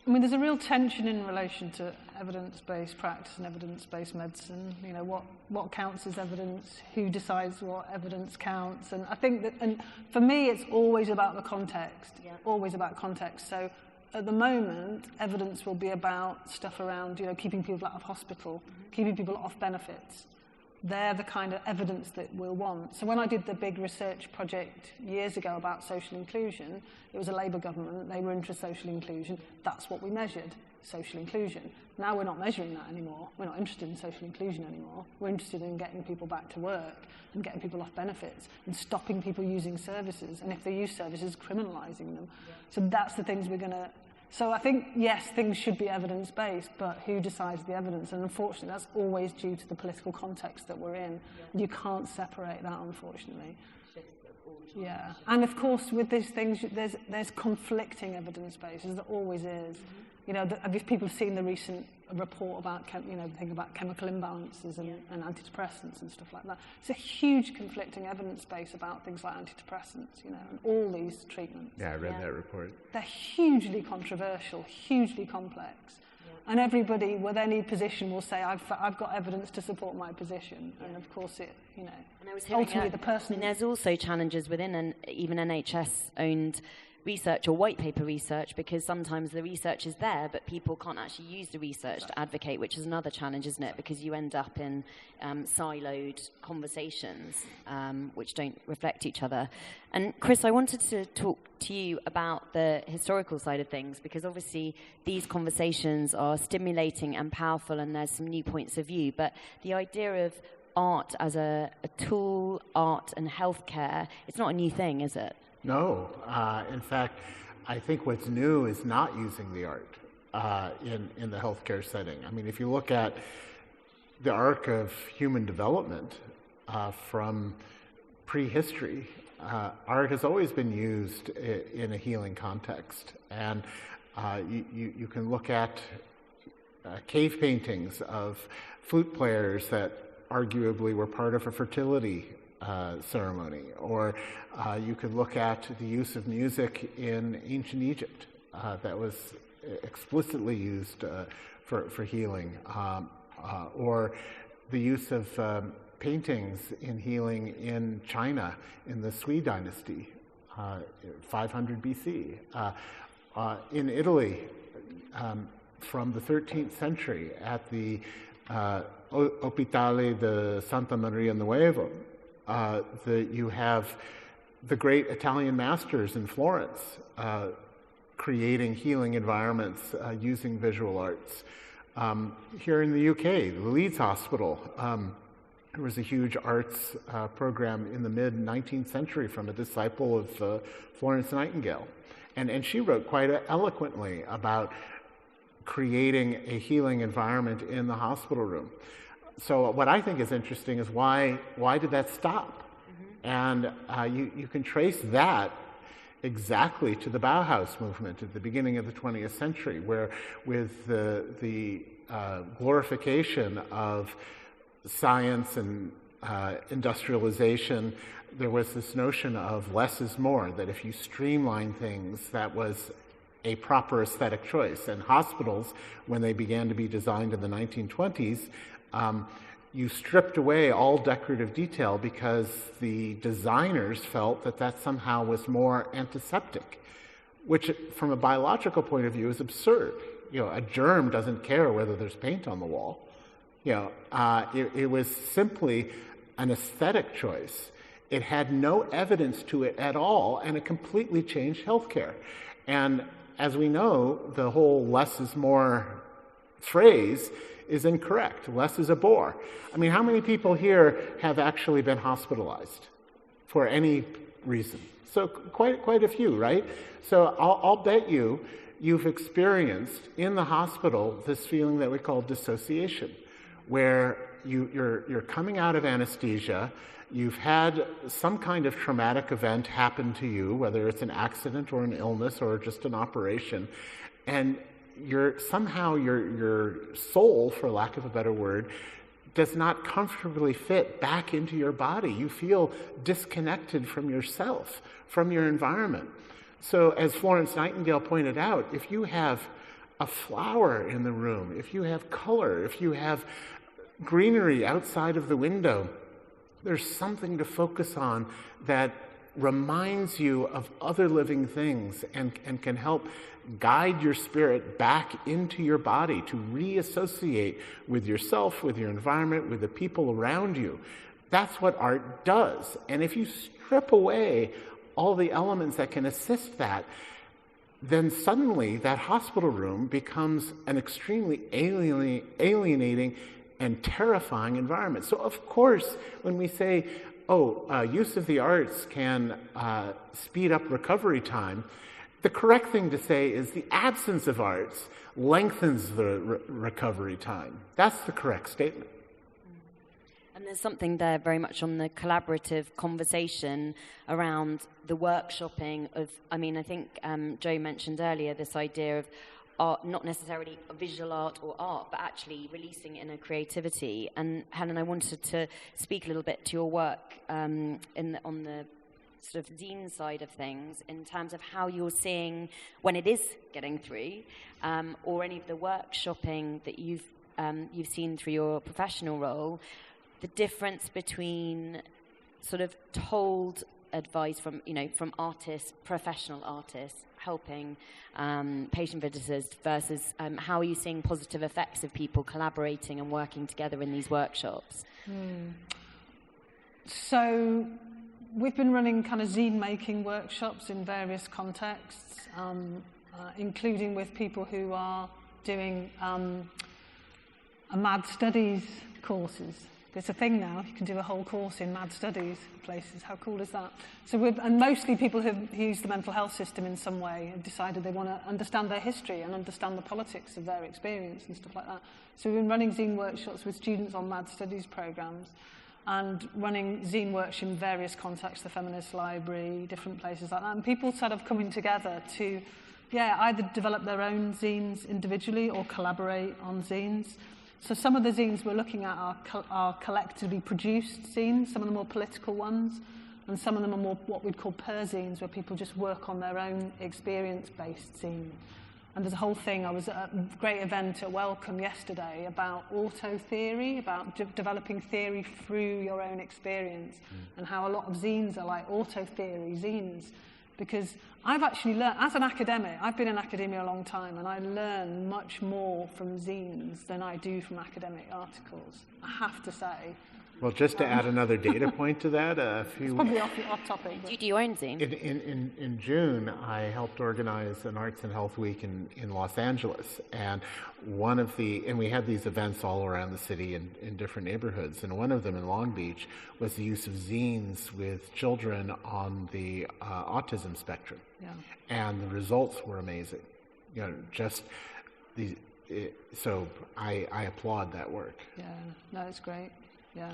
There's a real tension in relation to evidence-based practice and evidence-based medicine. What counts as evidence? Who decides what evidence counts? And I think that, and for me, it's always about the context. Yeah. Always about context. So at the moment, evidence will be about stuff around, keeping people out of hospital, keeping people off benefits. They're the kind of evidence that we'll want. So when I did the big research project years ago about social inclusion, it was a Labour government, they were into social inclusion. That's what we measured, social inclusion. Now we're not measuring that anymore. We're not interested in social inclusion anymore. We're interested in getting people back to work and getting people off benefits and stopping people using services. And if they use services, criminalising them. Yeah. So that's the things we're going to... So I think, yes, things should be evidence-based, but who decides the evidence? And unfortunately, that's always due to the political context that we're in. Yeah. You can't separate that, unfortunately. Yeah. And of course, with these things, there's conflicting evidence-based, as there always is. Have people seen the recent a report about, think about chemical imbalances and antidepressants and stuff like that. It's a huge conflicting evidence base about things like antidepressants, and all these treatments. Yeah, I read that report. They're hugely controversial, hugely complex. And everybody with any position will say, I've got evidence to support my position. And of course, And I was ultimately the person... there's also challenges within even NHS-owned research or white paper research, because sometimes the research is there, but people can't actually use the research to advocate, which is another challenge, isn't it? Because you end up in siloed conversations, which don't reflect each other. And Chris, I wanted to talk to you about the historical side of things, because obviously these conversations are stimulating and powerful, and there's some new points of view, but the idea of art as a tool, art and healthcare, it's not a new thing, is it? No. In fact, I think what's new is not using the art in the healthcare setting. I mean, if you look at the arc of human development from prehistory, art has always been used in a healing context. And you can look at cave paintings of flute players that arguably were part of a fertility ceremony, or you could look at the use of music in ancient Egypt that was explicitly used for healing, or the use of paintings in healing in China in the Sui dynasty, 500 BC. In Italy, from the 13th century at the Ospedale de Santa Maria Nuova, you have the great Italian masters in Florence creating healing environments using visual arts. Here in the UK, the Leeds Hospital, there was a huge arts program in the mid-19th century from a disciple of Florence Nightingale. And she wrote quite eloquently about creating a healing environment in the hospital room. So what I think is interesting is why did that stop? And you can trace that exactly to the Bauhaus movement at the beginning of the 20th century, where with the glorification of science and industrialization, there was this notion of less is more, that if you streamline things, that was a proper aesthetic choice. And hospitals, when they began to be designed in the 1920s, you stripped away all decorative detail because the designers felt that somehow was more antiseptic, which from a biological point of view is absurd. A germ doesn't care whether there's paint on the wall. It was simply an aesthetic choice. It had no evidence to it at all, and it completely changed healthcare. And as we know, the whole less is more phrase is incorrect. Less is a bore. I mean, how many people here have actually been hospitalized for any reason? So quite a few, right? So I'll bet you've experienced in the hospital this feeling that we call dissociation, where you're coming out of anesthesia, you've had some kind of traumatic event happen to you, whether it's an accident or an illness or just an operation, and your soul, for lack of a better word, does not comfortably fit back into your body. You feel disconnected from yourself, from your environment. So as Florence Nightingale pointed out, if you have a flower in the room, if you have color, if you have greenery outside of the window, there's something to focus on that reminds you of other living things and can help guide your spirit back into your body to reassociate with yourself, with your environment, with the people around you. That's what art does. And if you strip away all the elements that can assist that, then suddenly that hospital room becomes an extremely alienating and terrifying environment. So of course, when we say, use of the arts can speed up recovery time, the correct thing to say is the absence of arts lengthens the recovery time. That's the correct statement. And there's something there very much on the collaborative conversation around the workshopping of, I think Joe mentioned earlier this idea of art, not necessarily visual art or art, but actually releasing inner creativity. And Helen, I wanted to speak a little bit to your work on the sort of zine side of things, in terms of how you're seeing when it is getting through, or any of the workshopping that you've seen through your professional role, the difference between sort of told advice from artists, professional artists, helping patient visitors, versus how are you seeing positive effects of people collaborating and working together in these workshops? So we've been running kind of zine-making workshops in various contexts, including with people who are doing mad studies courses. There's a thing now, you can do a whole course in mad studies places. How cool is that? So and mostly people who've used the mental health system in some way have decided they want to understand their history and understand the politics of their experience and stuff like that. So we've been running zine workshops with students on mad studies programs, and running zine workshops in various contexts, the Feminist Library, different places like that. And people sort of coming together to, either develop their own zines individually or collaborate on zines. So some of the zines we're looking at are collectively produced zines, some of the more political ones, and some of them are more what we'd call per-zines, where people just work on their own experience-based zine. And there's a whole thing, I was at a great event at Welcome yesterday about auto theory, about developing theory through your own experience, and how a lot of zines are like auto theory zines. Because I've actually learned, as an academic, I've been in academia a long time, and I learn much more from zines than I do from academic articles, I have to say. Well, just to add another data point to that, it's probably off topic. Do you do your own zine? In June, I helped organize an Arts and Health Week in Los Angeles, and we had these events all around the city in different neighborhoods, and one of them in Long Beach was the use of zines with children on the autism spectrum, and the results were amazing. So I applaud that work. Yeah, no, it's great. Yeah,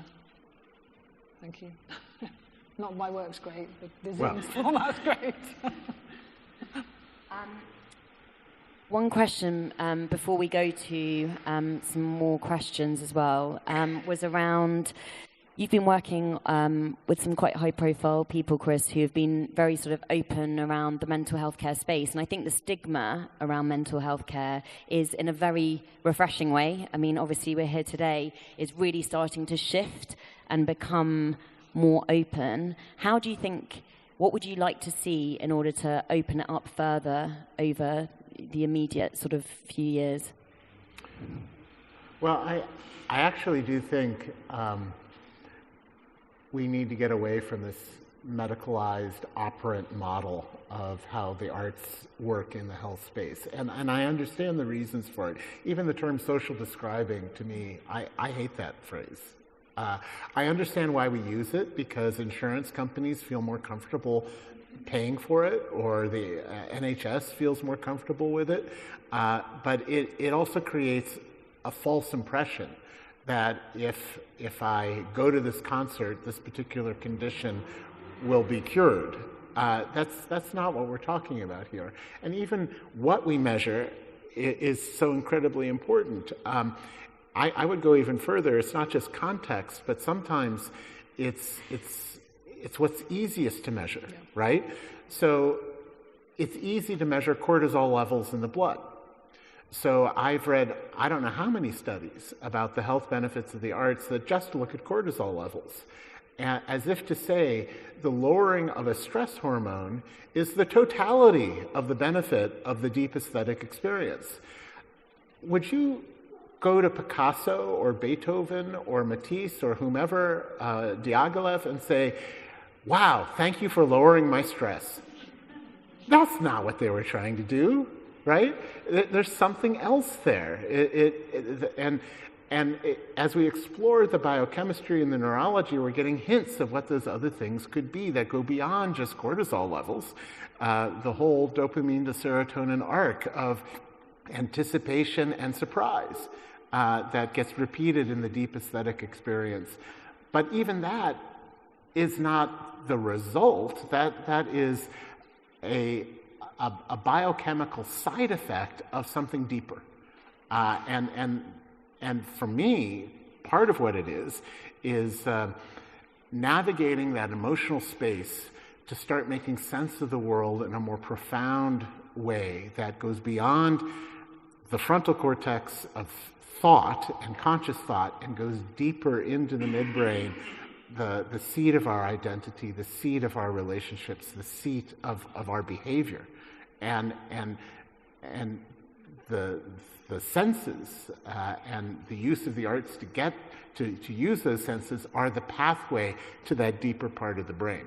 thank you. Not my work's great, but the zines format's great. One question before we go to some more questions as well was around, you've been working with some quite high-profile people, Chris, who have been very sort of open around the mental health care space. And I think the stigma around mental health care is, in a very refreshing way, I mean, obviously we're here today, is really starting to shift and become more open. How do you think, what would you like to see in order to open it up further over the immediate sort of few years? Well, I actually do think we need to get away from this medicalized operant model of how the arts work in the health space. And I understand the reasons for it. Even the term social describing, to me, I hate that phrase. I understand why we use it, because insurance companies feel more comfortable paying for it, or the NHS feels more comfortable with it. But it also creates a false impression that if I go to this concert, this particular condition will be cured. That's not what we're talking about here. And even what we measure is so incredibly important. I would go even further. It's not just context, but sometimes it's what's easiest to measure, right? So it's easy to measure cortisol levels in the blood. So I've read, I don't know how many studies about the health benefits of the arts that just look at cortisol levels, as if to say the lowering of a stress hormone is the totality of the benefit of the deep aesthetic experience. Would you go to Picasso or Beethoven or Matisse or whomever, Diaghilev, and say, wow, thank you for lowering my stress? That's not what they were trying to do. Right? There's something else there. As we explore the biochemistry and the neurology, we're getting hints of what those other things could be that go beyond just cortisol levels. The whole dopamine to serotonin arc of anticipation and surprise that gets repeated in the deep aesthetic experience. But even that is not the result. That is a biochemical side effect of something deeper. And for me, part of what it is navigating that emotional space to start making sense of the world in a more profound way that goes beyond the frontal cortex of thought and conscious thought and goes deeper into the midbrain, the seat of our identity, the seat of our relationships, the seat of our behavior. And the senses and the use of the arts to get to use those senses are the pathway to that deeper part of the brain.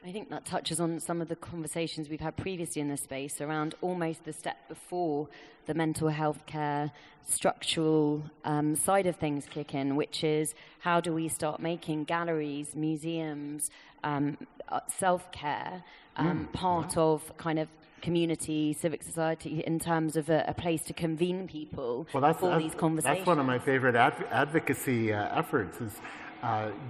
I think that touches on some of the conversations we've had previously in this space around almost the step before the mental health care structural side of things kick in, which is how do we start making galleries, museums, self-care part of kind of community, civic society in terms of a place to convene people for these conversations. That's one of my favorite advocacy efforts is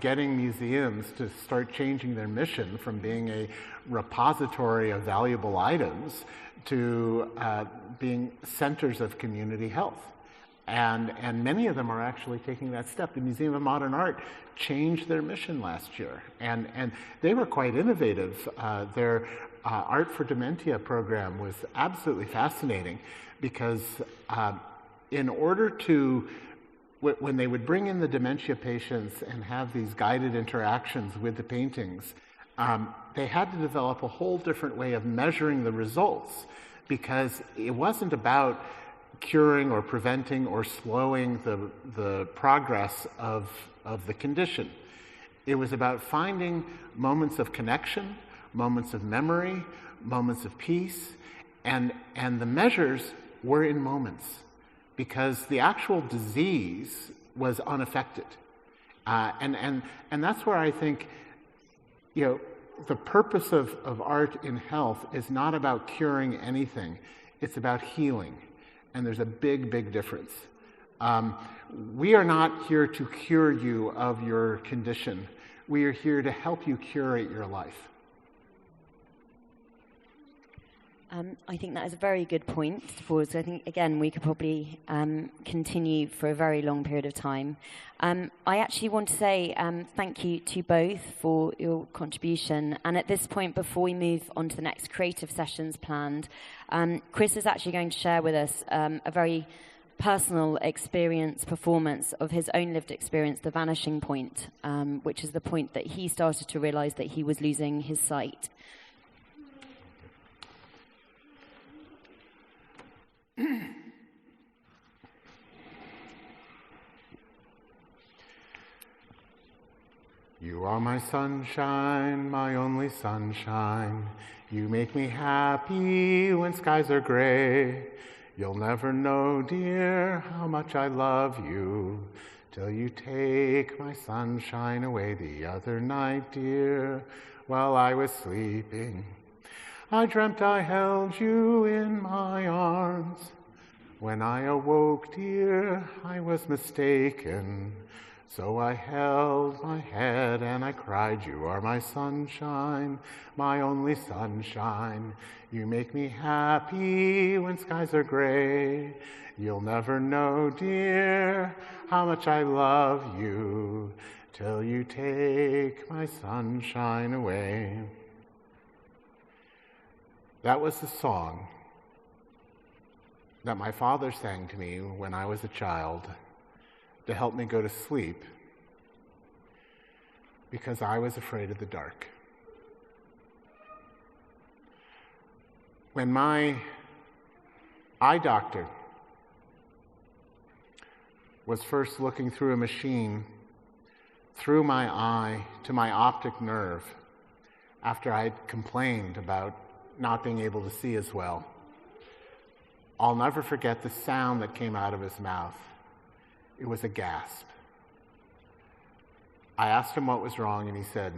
getting museums to start changing their mission from being a repository of valuable items to being centers of community health. And many of them are actually taking that step. The Museum of Modern Art changed their mission last year, and they were quite innovative. Their Art for Dementia program was absolutely fascinating because in order to when they would bring in the dementia patients and have these guided interactions with the paintings, they had to develop a whole different way of measuring the results because it wasn't about curing or preventing or slowing the progress of the condition. It was about finding moments of connection, moments of memory, moments of peace, and the measures were in moments, because the actual disease was unaffected. And that's where I think, the purpose of art in health is not about curing anything. It's about healing. And there's a big, big difference. We are not here to cure you of your condition. We are here to help you curate your life. I think that is a very good point. So I think, again, we could probably continue for a very long period of time. I actually want to say thank you to both for your contribution. And at this point, before we move on to the next creative sessions planned, Chris is actually going to share with us a very personal performance of his own lived experience, the vanishing point, which is the point that he started to realize that he was losing his sight. You are my sunshine, my only sunshine. You make me happy when skies are gray. You'll never know, dear, how much I love you till you take my sunshine away. The other night, dear, while I was sleeping, I dreamt I held you in my arms. When I awoke, dear, I was mistaken. So I held my head and I cried, you are my sunshine, my only sunshine. You make me happy when skies are gray. You'll never know, dear, how much I love you till you take my sunshine away. That was the song that my father sang to me when I was a child to help me go to sleep because I was afraid of the dark. When my eye doctor was first looking through a machine through my eye to my optic nerve after I'd complained about not being able to see as well, I'll never forget the sound that came out of his mouth. It was a gasp. I asked him what was wrong, and he said,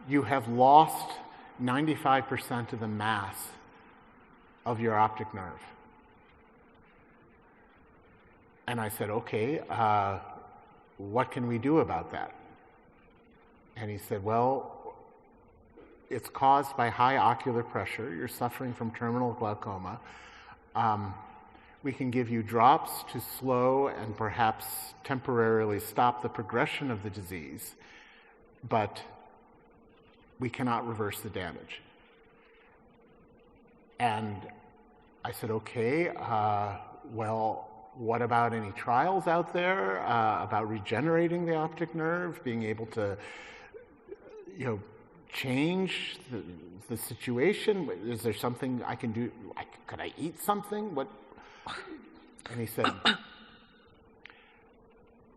"You have lost 95% of the mass of your optic nerve." And I said, "Okay, what can we do about that?" And he said, "Well, it's caused by high ocular pressure. You're suffering from terminal glaucoma. We can give you drops to slow and perhaps temporarily stop the progression of the disease, but we cannot reverse the damage. And I said, okay, well, what about any trials out there about regenerating the optic nerve, being able to, change the situation? Is there something I can do? Could I eat something? What? And he said,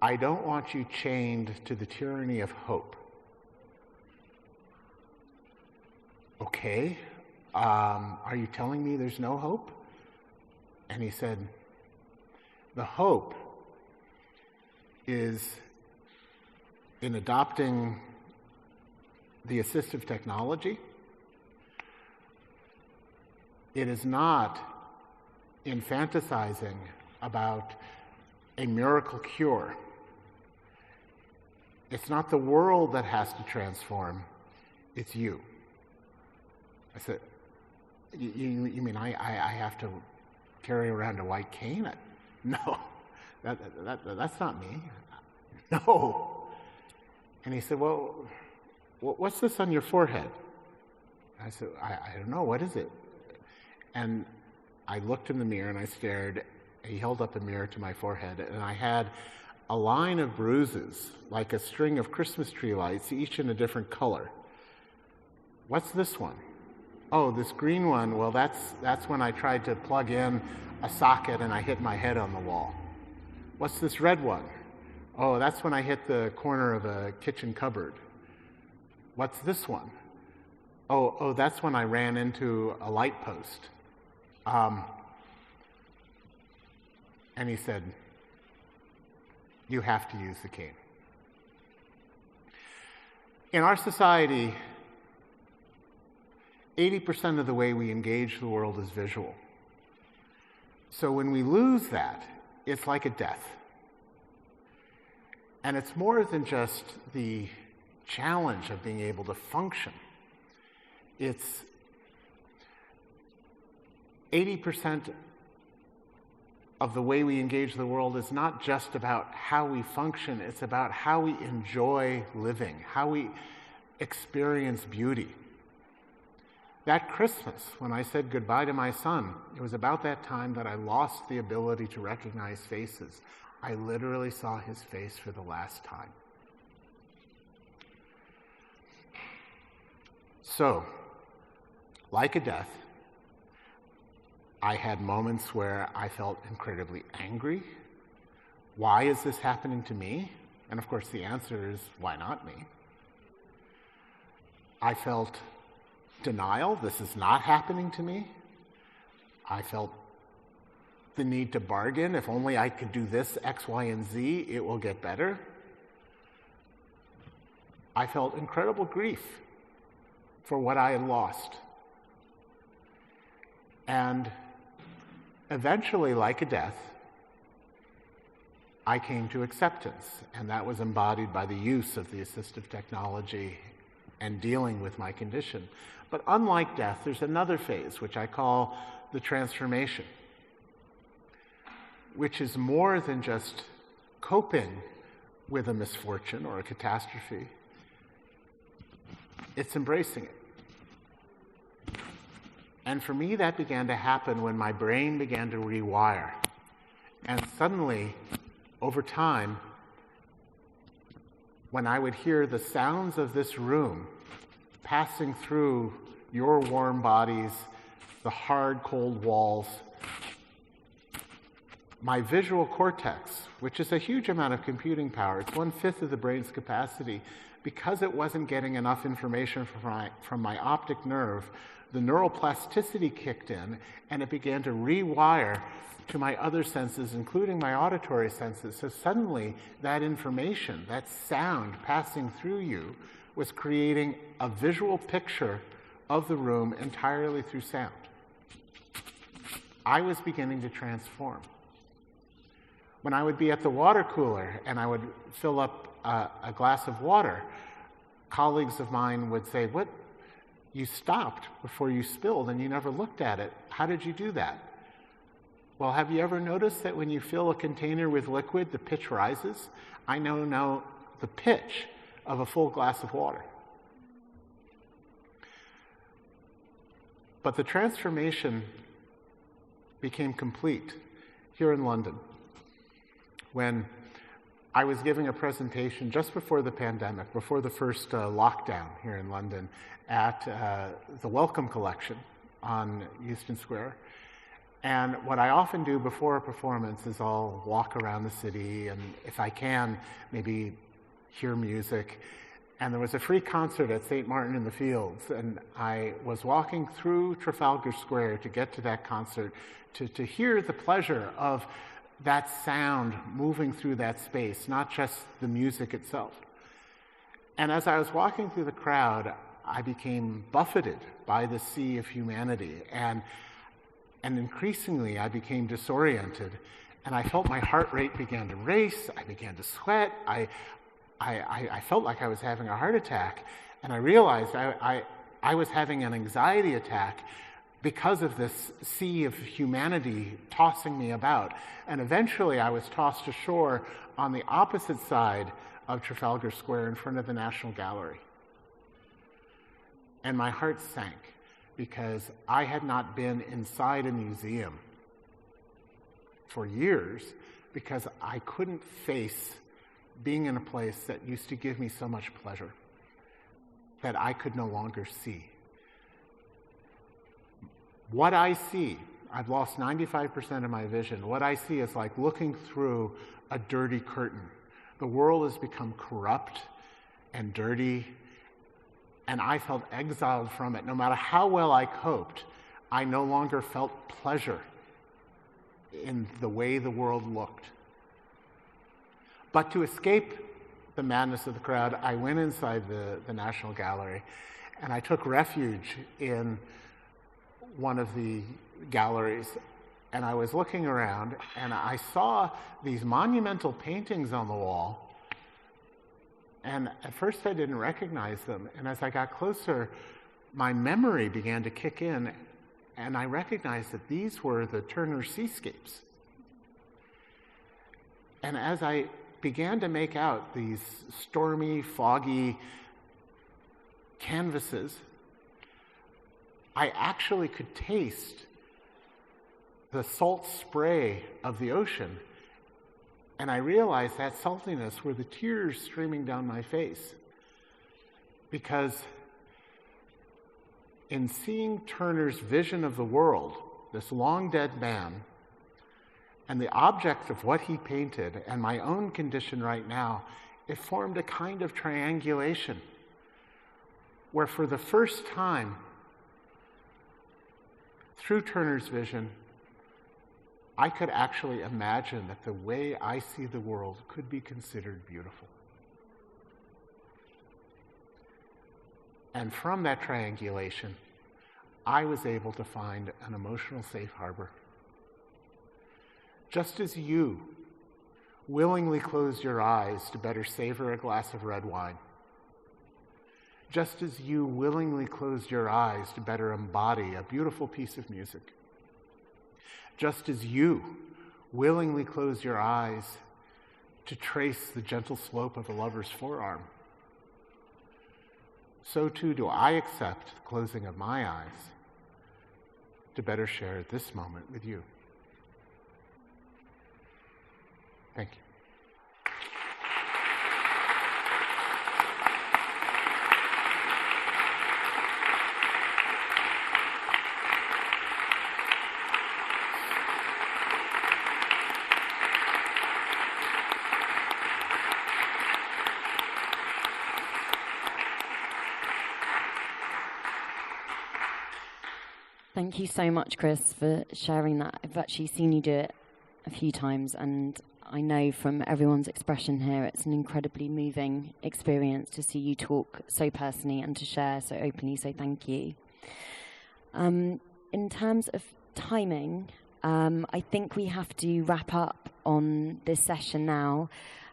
I don't want you chained to the tyranny of hope. Okay, are you telling me there's no hope? And he said, the hope is in adopting the assistive technology. It is not in fantasizing about a miracle cure. It's not the world that has to transform, it's you. I said, you mean I have to carry around a white cane? No, that's not me. No. And he said, well, what's this on your forehead? I said, I don't know, what is it? And I looked in the mirror and I stared. He held up a mirror to my forehead, and I had a line of bruises, like a string of Christmas tree lights, each in a different color. What's this one? Oh, this green one, well, that's when I tried to plug in a socket and I hit my head on the wall. What's this red one? Oh, that's when I hit the corner of a kitchen cupboard. What's this one? Oh, that's when I ran into a light post. And he said, you have to use the cane. In our society, 80% of the way we engage the world is visual. So when we lose that, it's like a death. And it's more than just the challenge of being able to function. It's 80% of the way we engage the world is not just about how we function, it's about how we enjoy living, how we experience beauty. That Christmas, when I said goodbye to my son, it was about that time that I lost the ability to recognize faces. I literally saw his face for the last time. So, like a death, I had moments where I felt incredibly angry. Why is this happening to me? And of course the answer is, why not me? I felt denial, this is not happening to me. I felt the need to bargain, if only I could do this, X, Y, and Z, it will get better. I felt incredible grief for what I had lost. And eventually, like a death, I came to acceptance, and that was embodied by the use of the assistive technology and dealing with my condition. But unlike death, there's another phase, which I call the transformation, which is more than just coping with a misfortune or a catastrophe. It's embracing it. And for me, that began to happen when my brain began to rewire. And suddenly, over time, when I would hear the sounds of this room passing through your warm bodies, the hard, cold walls, my visual cortex, which is a huge amount of computing power, it's 1/5 of the brain's capacity, because it wasn't getting enough information from my optic nerve, the neural plasticity kicked in, and it began to rewire to my other senses, including my auditory senses. So suddenly, that information, that sound passing through you, was creating a visual picture of the room entirely through sound. I was beginning to transform. When I would be at the water cooler and I would fill up a glass of water, colleagues of mine would say, You stopped before you spilled and you never looked at it. How did you do that? Well, have you ever noticed that when you fill a container with liquid, the pitch rises? I know now the pitch of a full glass of water. But the transformation became complete here in London when I was giving a presentation just before the pandemic, before the first lockdown here in London at the Welcome Collection on Eustance Square. And what I often do before a performance is I'll walk around the city and, if I can, maybe hear music. And there was a free concert at St. Martin in the Fields, and I was walking through Trafalgar Square to get to that concert to hear the pleasure of that sound moving through that space, not just the music itself. And as I was walking through the crowd, I became buffeted by the sea of humanity, and increasingly I became disoriented, and I felt my heart rate began to race, I began to sweat, I felt like I was having a heart attack, and I realized I was having an anxiety attack because of this sea of humanity tossing me about. And eventually I was tossed ashore on the opposite side of Trafalgar Square in front of the National Gallery. And my heart sank because I had not been inside a museum for years because I couldn't face being in a place that used to give me so much pleasure that I could no longer see. What I see, I've lost 95% of my vision. What I see is like looking through a dirty curtain. The world has become corrupt and dirty, and I felt exiled from it. No matter how well I coped, I no longer felt pleasure in the way the world looked. But to escape the madness of the crowd, I went inside the National Gallery, and I took refuge in one of the galleries, and I was looking around, and I saw these monumental paintings on the wall, and at first I didn't recognize them, and as I got closer, my memory began to kick in, and I recognized that these were the Turner seascapes. And as I began to make out these stormy, foggy canvases, I actually could taste the salt spray of the ocean, and I realized that saltiness were the tears streaming down my face. Because in seeing Turner's vision of the world, this long-dead man, and the object of what he painted, and my own condition right now, it formed a kind of triangulation where for the first time, through Turner's vision, I could actually imagine that the way I see the world could be considered beautiful. And from that triangulation, I was able to find an emotional safe harbor. Just as you willingly closed your eyes to better savor a glass of red wine, just as you willingly closed your eyes to better embody a beautiful piece of music, just as you willingly closed your eyes to trace the gentle slope of a lover's forearm, so too do I accept the closing of my eyes to better share this moment with you. Thank you. Thank you so much, Chris, for sharing that. I've actually seen you do it a few times, and I know from everyone's expression here, it's an incredibly moving experience to see you talk so personally and to share so openly, so thank you. In terms of timing, I think we have to wrap up on this session now.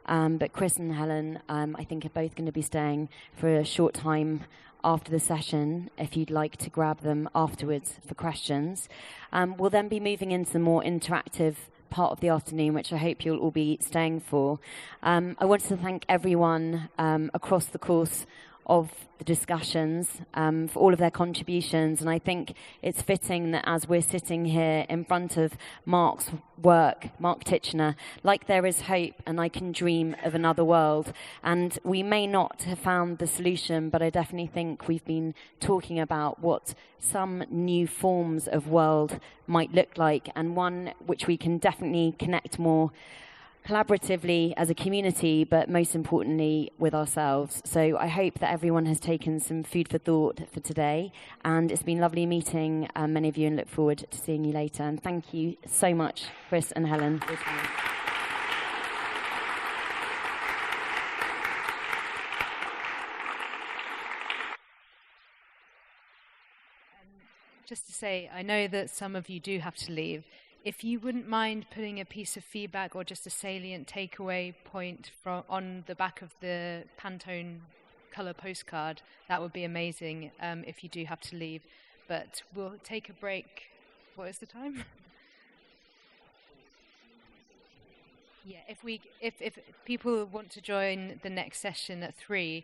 But Chris and Helen, I think, are both going to be staying for a short time after the session, if you'd like to grab them afterwards for questions. We'll then be moving into the more interactive part of the afternoon, which I hope you'll all be staying for. I wanted to thank everyone across the course of the discussions for all of their contributions, and I think it's fitting that as we're sitting here in front of Mark Titchener, like there is hope and I can dream of another world. And we may not have found the solution, but I definitely think we've been talking about what some new forms of world might look like, and one which we can definitely connect more collaboratively as a community, but most importantly with ourselves. So I hope that everyone has taken some food for thought for today, and it's been lovely meeting many of you, and look forward to seeing you later. And thank you so much, Chris and Helen. Just to say, I know that some of you do have to leave. If you wouldn't mind putting a piece of feedback or just a salient takeaway point on the back of the Pantone colour postcard, that would be amazing if you do have to leave. But we'll take a break. What is the time? Yeah, if people want to join the next session at 3,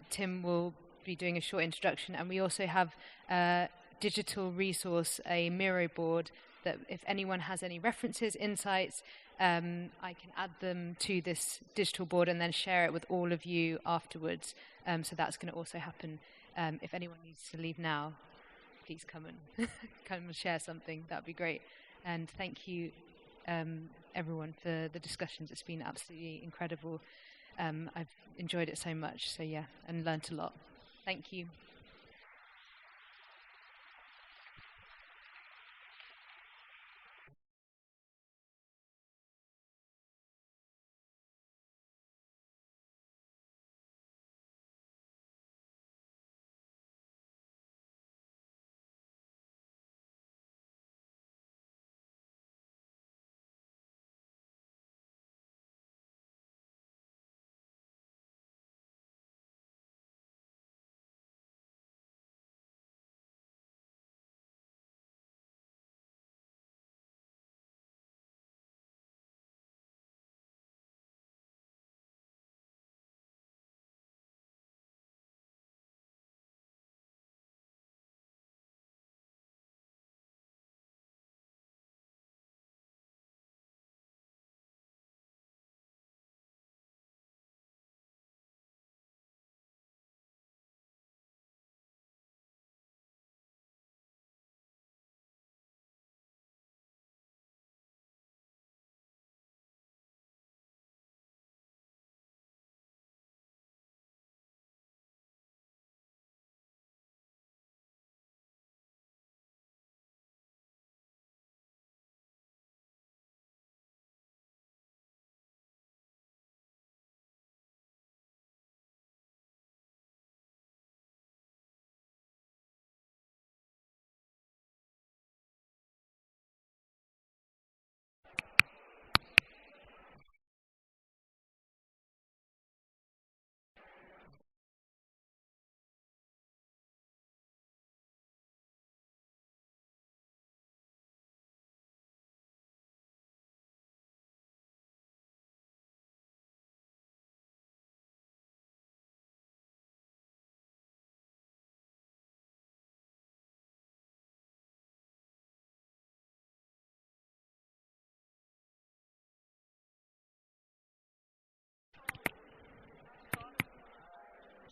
Tim will be doing a short introduction, and we also have a digital resource, a Miro board, that if anyone has any references, insights, I can add them to this digital board and then share it with all of you afterwards. So that's going to also happen. If anyone needs to leave now, please come and share something. That would be great. And thank you, everyone, for the discussions. It's been absolutely incredible. I've enjoyed it so much. So yeah, and learnt a lot. Thank you.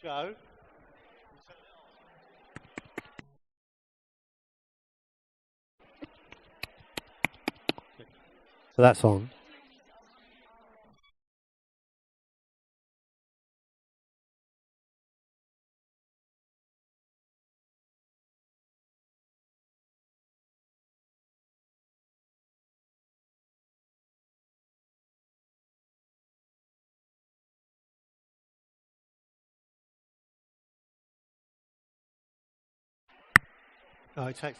Joe? So that's on. No, it takes